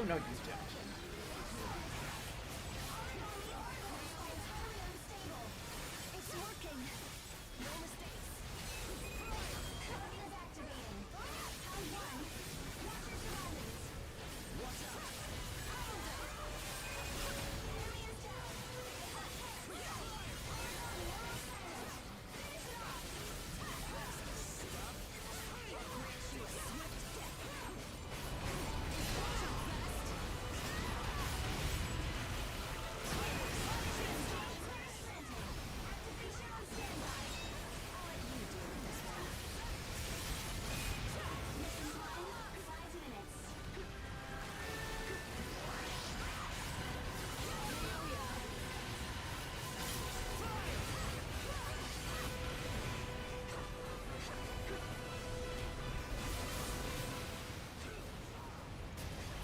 Oh no, you don't. It's working. No mistakes. Code is activating. Round one. Watch your surroundings. Watch out. Enemy is down.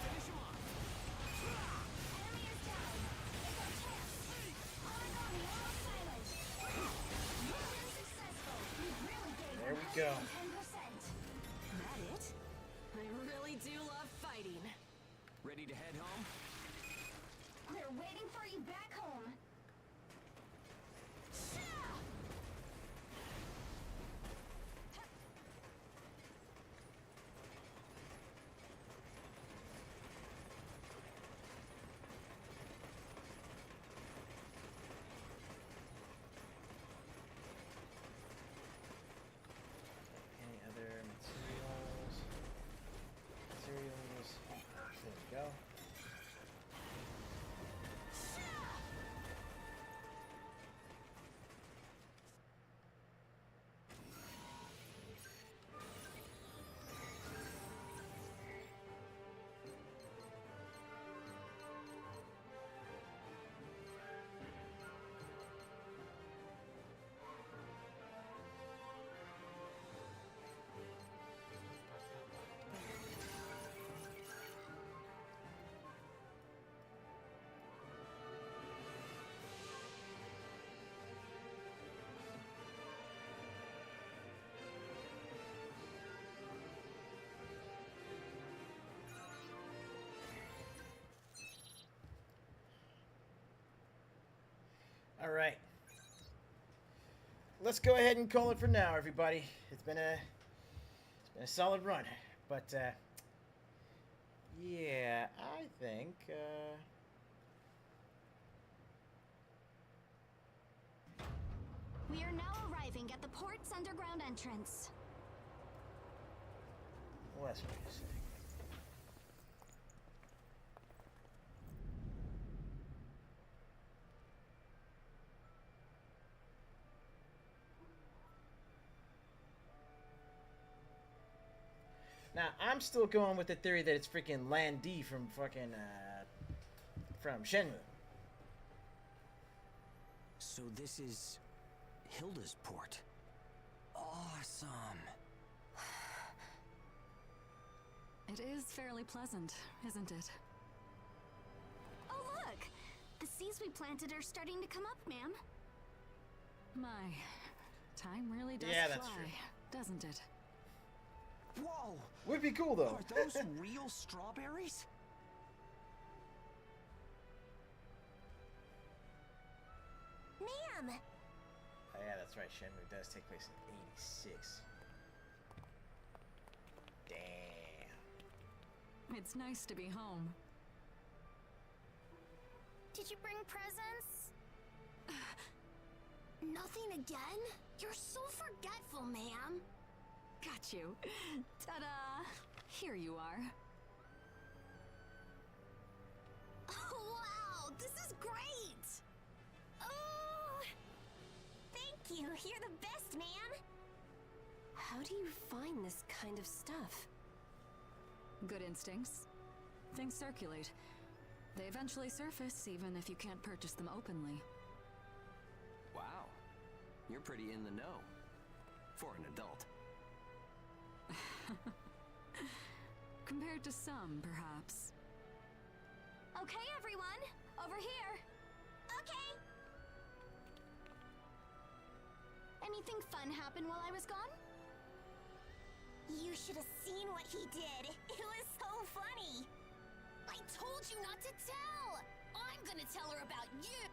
Finish it There we go. 10%. That it? I really do love fighting. Ready to head home? They're waiting for you back home. Any other materials? Materials. There we go. All right. Let's go ahead and call it for now, everybody. It's been a solid run, but yeah, I think We are now arriving at the port's underground entrance. let's wait a second. Now, I'm still going with the theory that it's freaking Land D from fucking, from Shenmue. So this is Hilda's port. Awesome. It is fairly pleasant, isn't it? Oh, look! The seeds we planted are starting to come up, ma'am. My, time really does Yeah, fly, that's true. doesn't it? Whoa! Would be cool, though. Are those real strawberries? Ma'am! Oh, yeah, that's right. Shenmue does take place in 86. Damn. It's nice to be home. Did you bring presents? Nothing again? You're so forgetful, ma'am. Got you. Ta-da! Here you are. Oh, wow! This is great! Oh! Thank you. You're the best, ma'am. How do you find this kind of stuff? Good instincts. Things circulate. They eventually surface, even if you can't purchase them openly. Wow. You're pretty in the know. For an adult. Compared to some, perhaps. Okay, everyone. Over here. Okay. Anything fun happen while I was gone? You should have seen what he did. It was so funny. I I told you not to tell! I'm gonna tell her about you!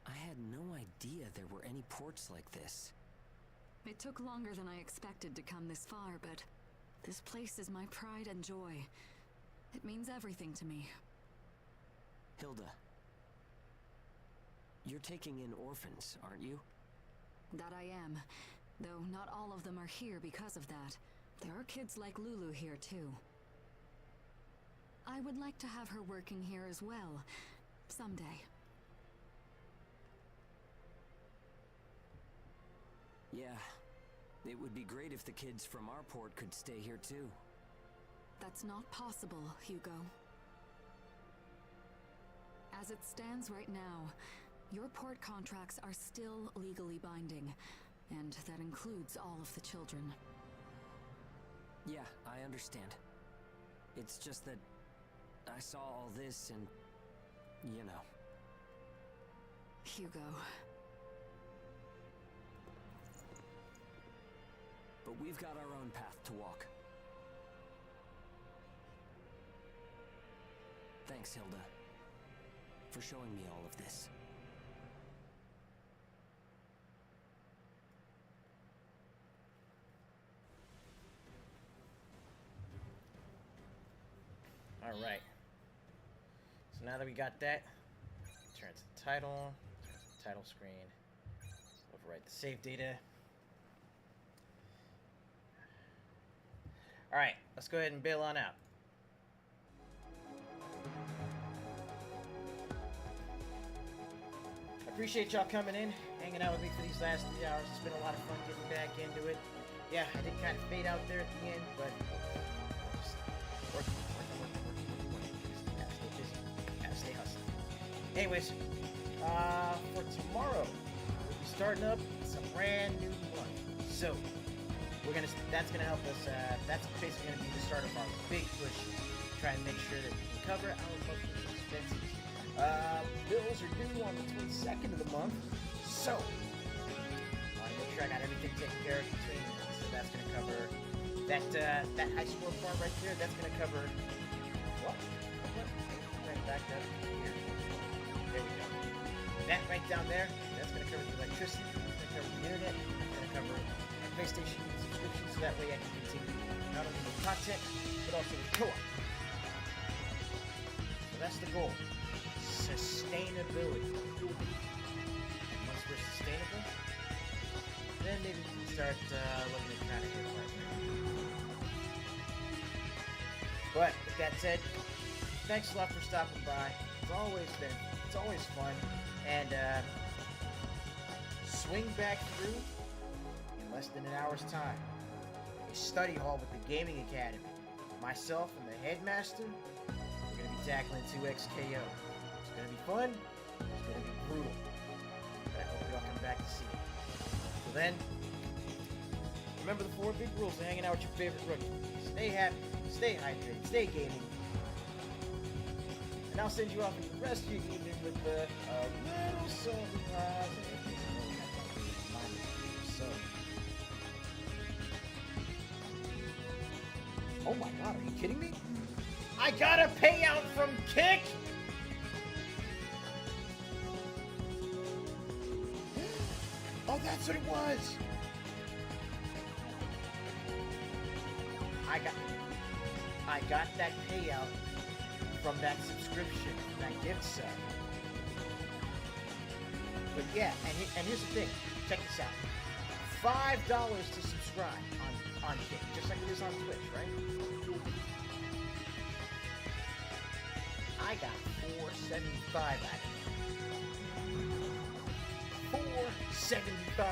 I had no idea there were any ports like this. It took longer than I expected to come this far, but this place is my pride and joy. It means everything to me. Hilda, you're taking in orphans, aren't you? That I am. Though not all of them are here because of that. There are kids like Lulu here, too. I would like to have her working here as well. Someday. Yeah. It would be great if the kids from our port could stay here, too. That's not possible, Hugo. As it stands right now, your port contracts are still legally binding, and that includes all of the children. Yeah, I understand. It's just that I saw all this and, you know. Hugo. But we've got our own path to walk. Thanks, Hilda, for showing me all of this. All right. So now that we got that, turn to the title, turn to the title screen, overwrite the save data. All right, let's go ahead and bail on out. I appreciate y'all coming in, hanging out with me for these last 3 hours. It's been a lot of fun getting back into it. Yeah, I did kind of fade out there at the end, but just working. Gotta stay busy. Gotta stay hustling. Anyways, for tomorrow, we'll be starting up some brand new month. So, that's gonna help us. That's basically gonna be the start of our big push to try and make sure that we can cover our monthly expenses. Bills are due on the 22nd of the month, so I want to make sure I got everything taken care of between them. So that's gonna cover that high score farm right there. That's gonna cover what? Right back up here. There we go. That right down there. That's gonna cover the electricity. It's gonna cover the internet. It's gonna cover my PlayStation subscription, so that way I can continue not only with content but also with co-op. So that's the goal. Sustainability. Once we're sustainable, then maybe we can start looking at trying to get right there. But with that said, thanks a lot for stopping by. It's always fun, and swing back through in less than an hour's time. A study hall with the Gaming Academy. Myself and the headmaster, we're gonna be tackling 2XKO. It's gonna be fun. It's gonna be brutal. But I hope y'all come back to see it. So then, remember the 4 big rules of hanging out with your favorite rookie. Stay happy, stay hydrated, stay gaming. And I'll send you off for the rest of your evening with a little something positive. So. Oh my god, are you kidding me? I got a payout from Kick! Oh, that's what it was! I got that payout from that subscription, that gift sub. But yeah, and here's the thing. Check this out. $5 to subscribe on Kick, just like it is on Twitch, right? I got $4.75 out of it. $4.75.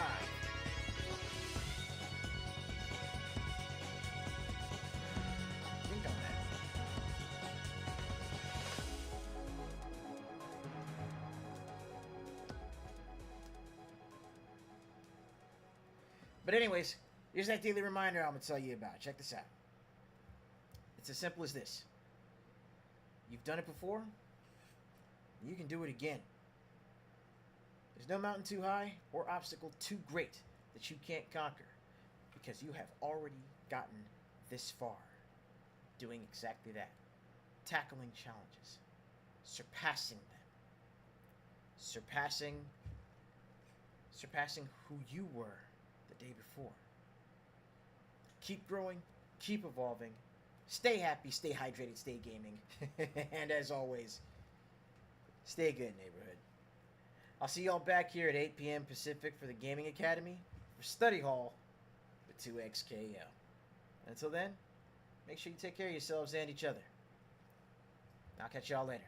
Think on that. But anyways, here's that daily reminder I'm going to tell you about. Check this out. It's as simple as this. You've done it before. You can do it again. There's no mountain too high or obstacle too great that you can't conquer, because you have already gotten this far doing exactly that. Tackling challenges. Surpassing them. Surpassing who you were the day before. Keep growing, keep evolving. Stay happy, stay hydrated, stay gaming. And as always, stay good, neighborhood. I'll see y'all back here at 8 p.m. Pacific for the Gaming Academy for Study Hall with 2XKO. Until then, make sure you take care of yourselves and each other. I'll catch y'all later.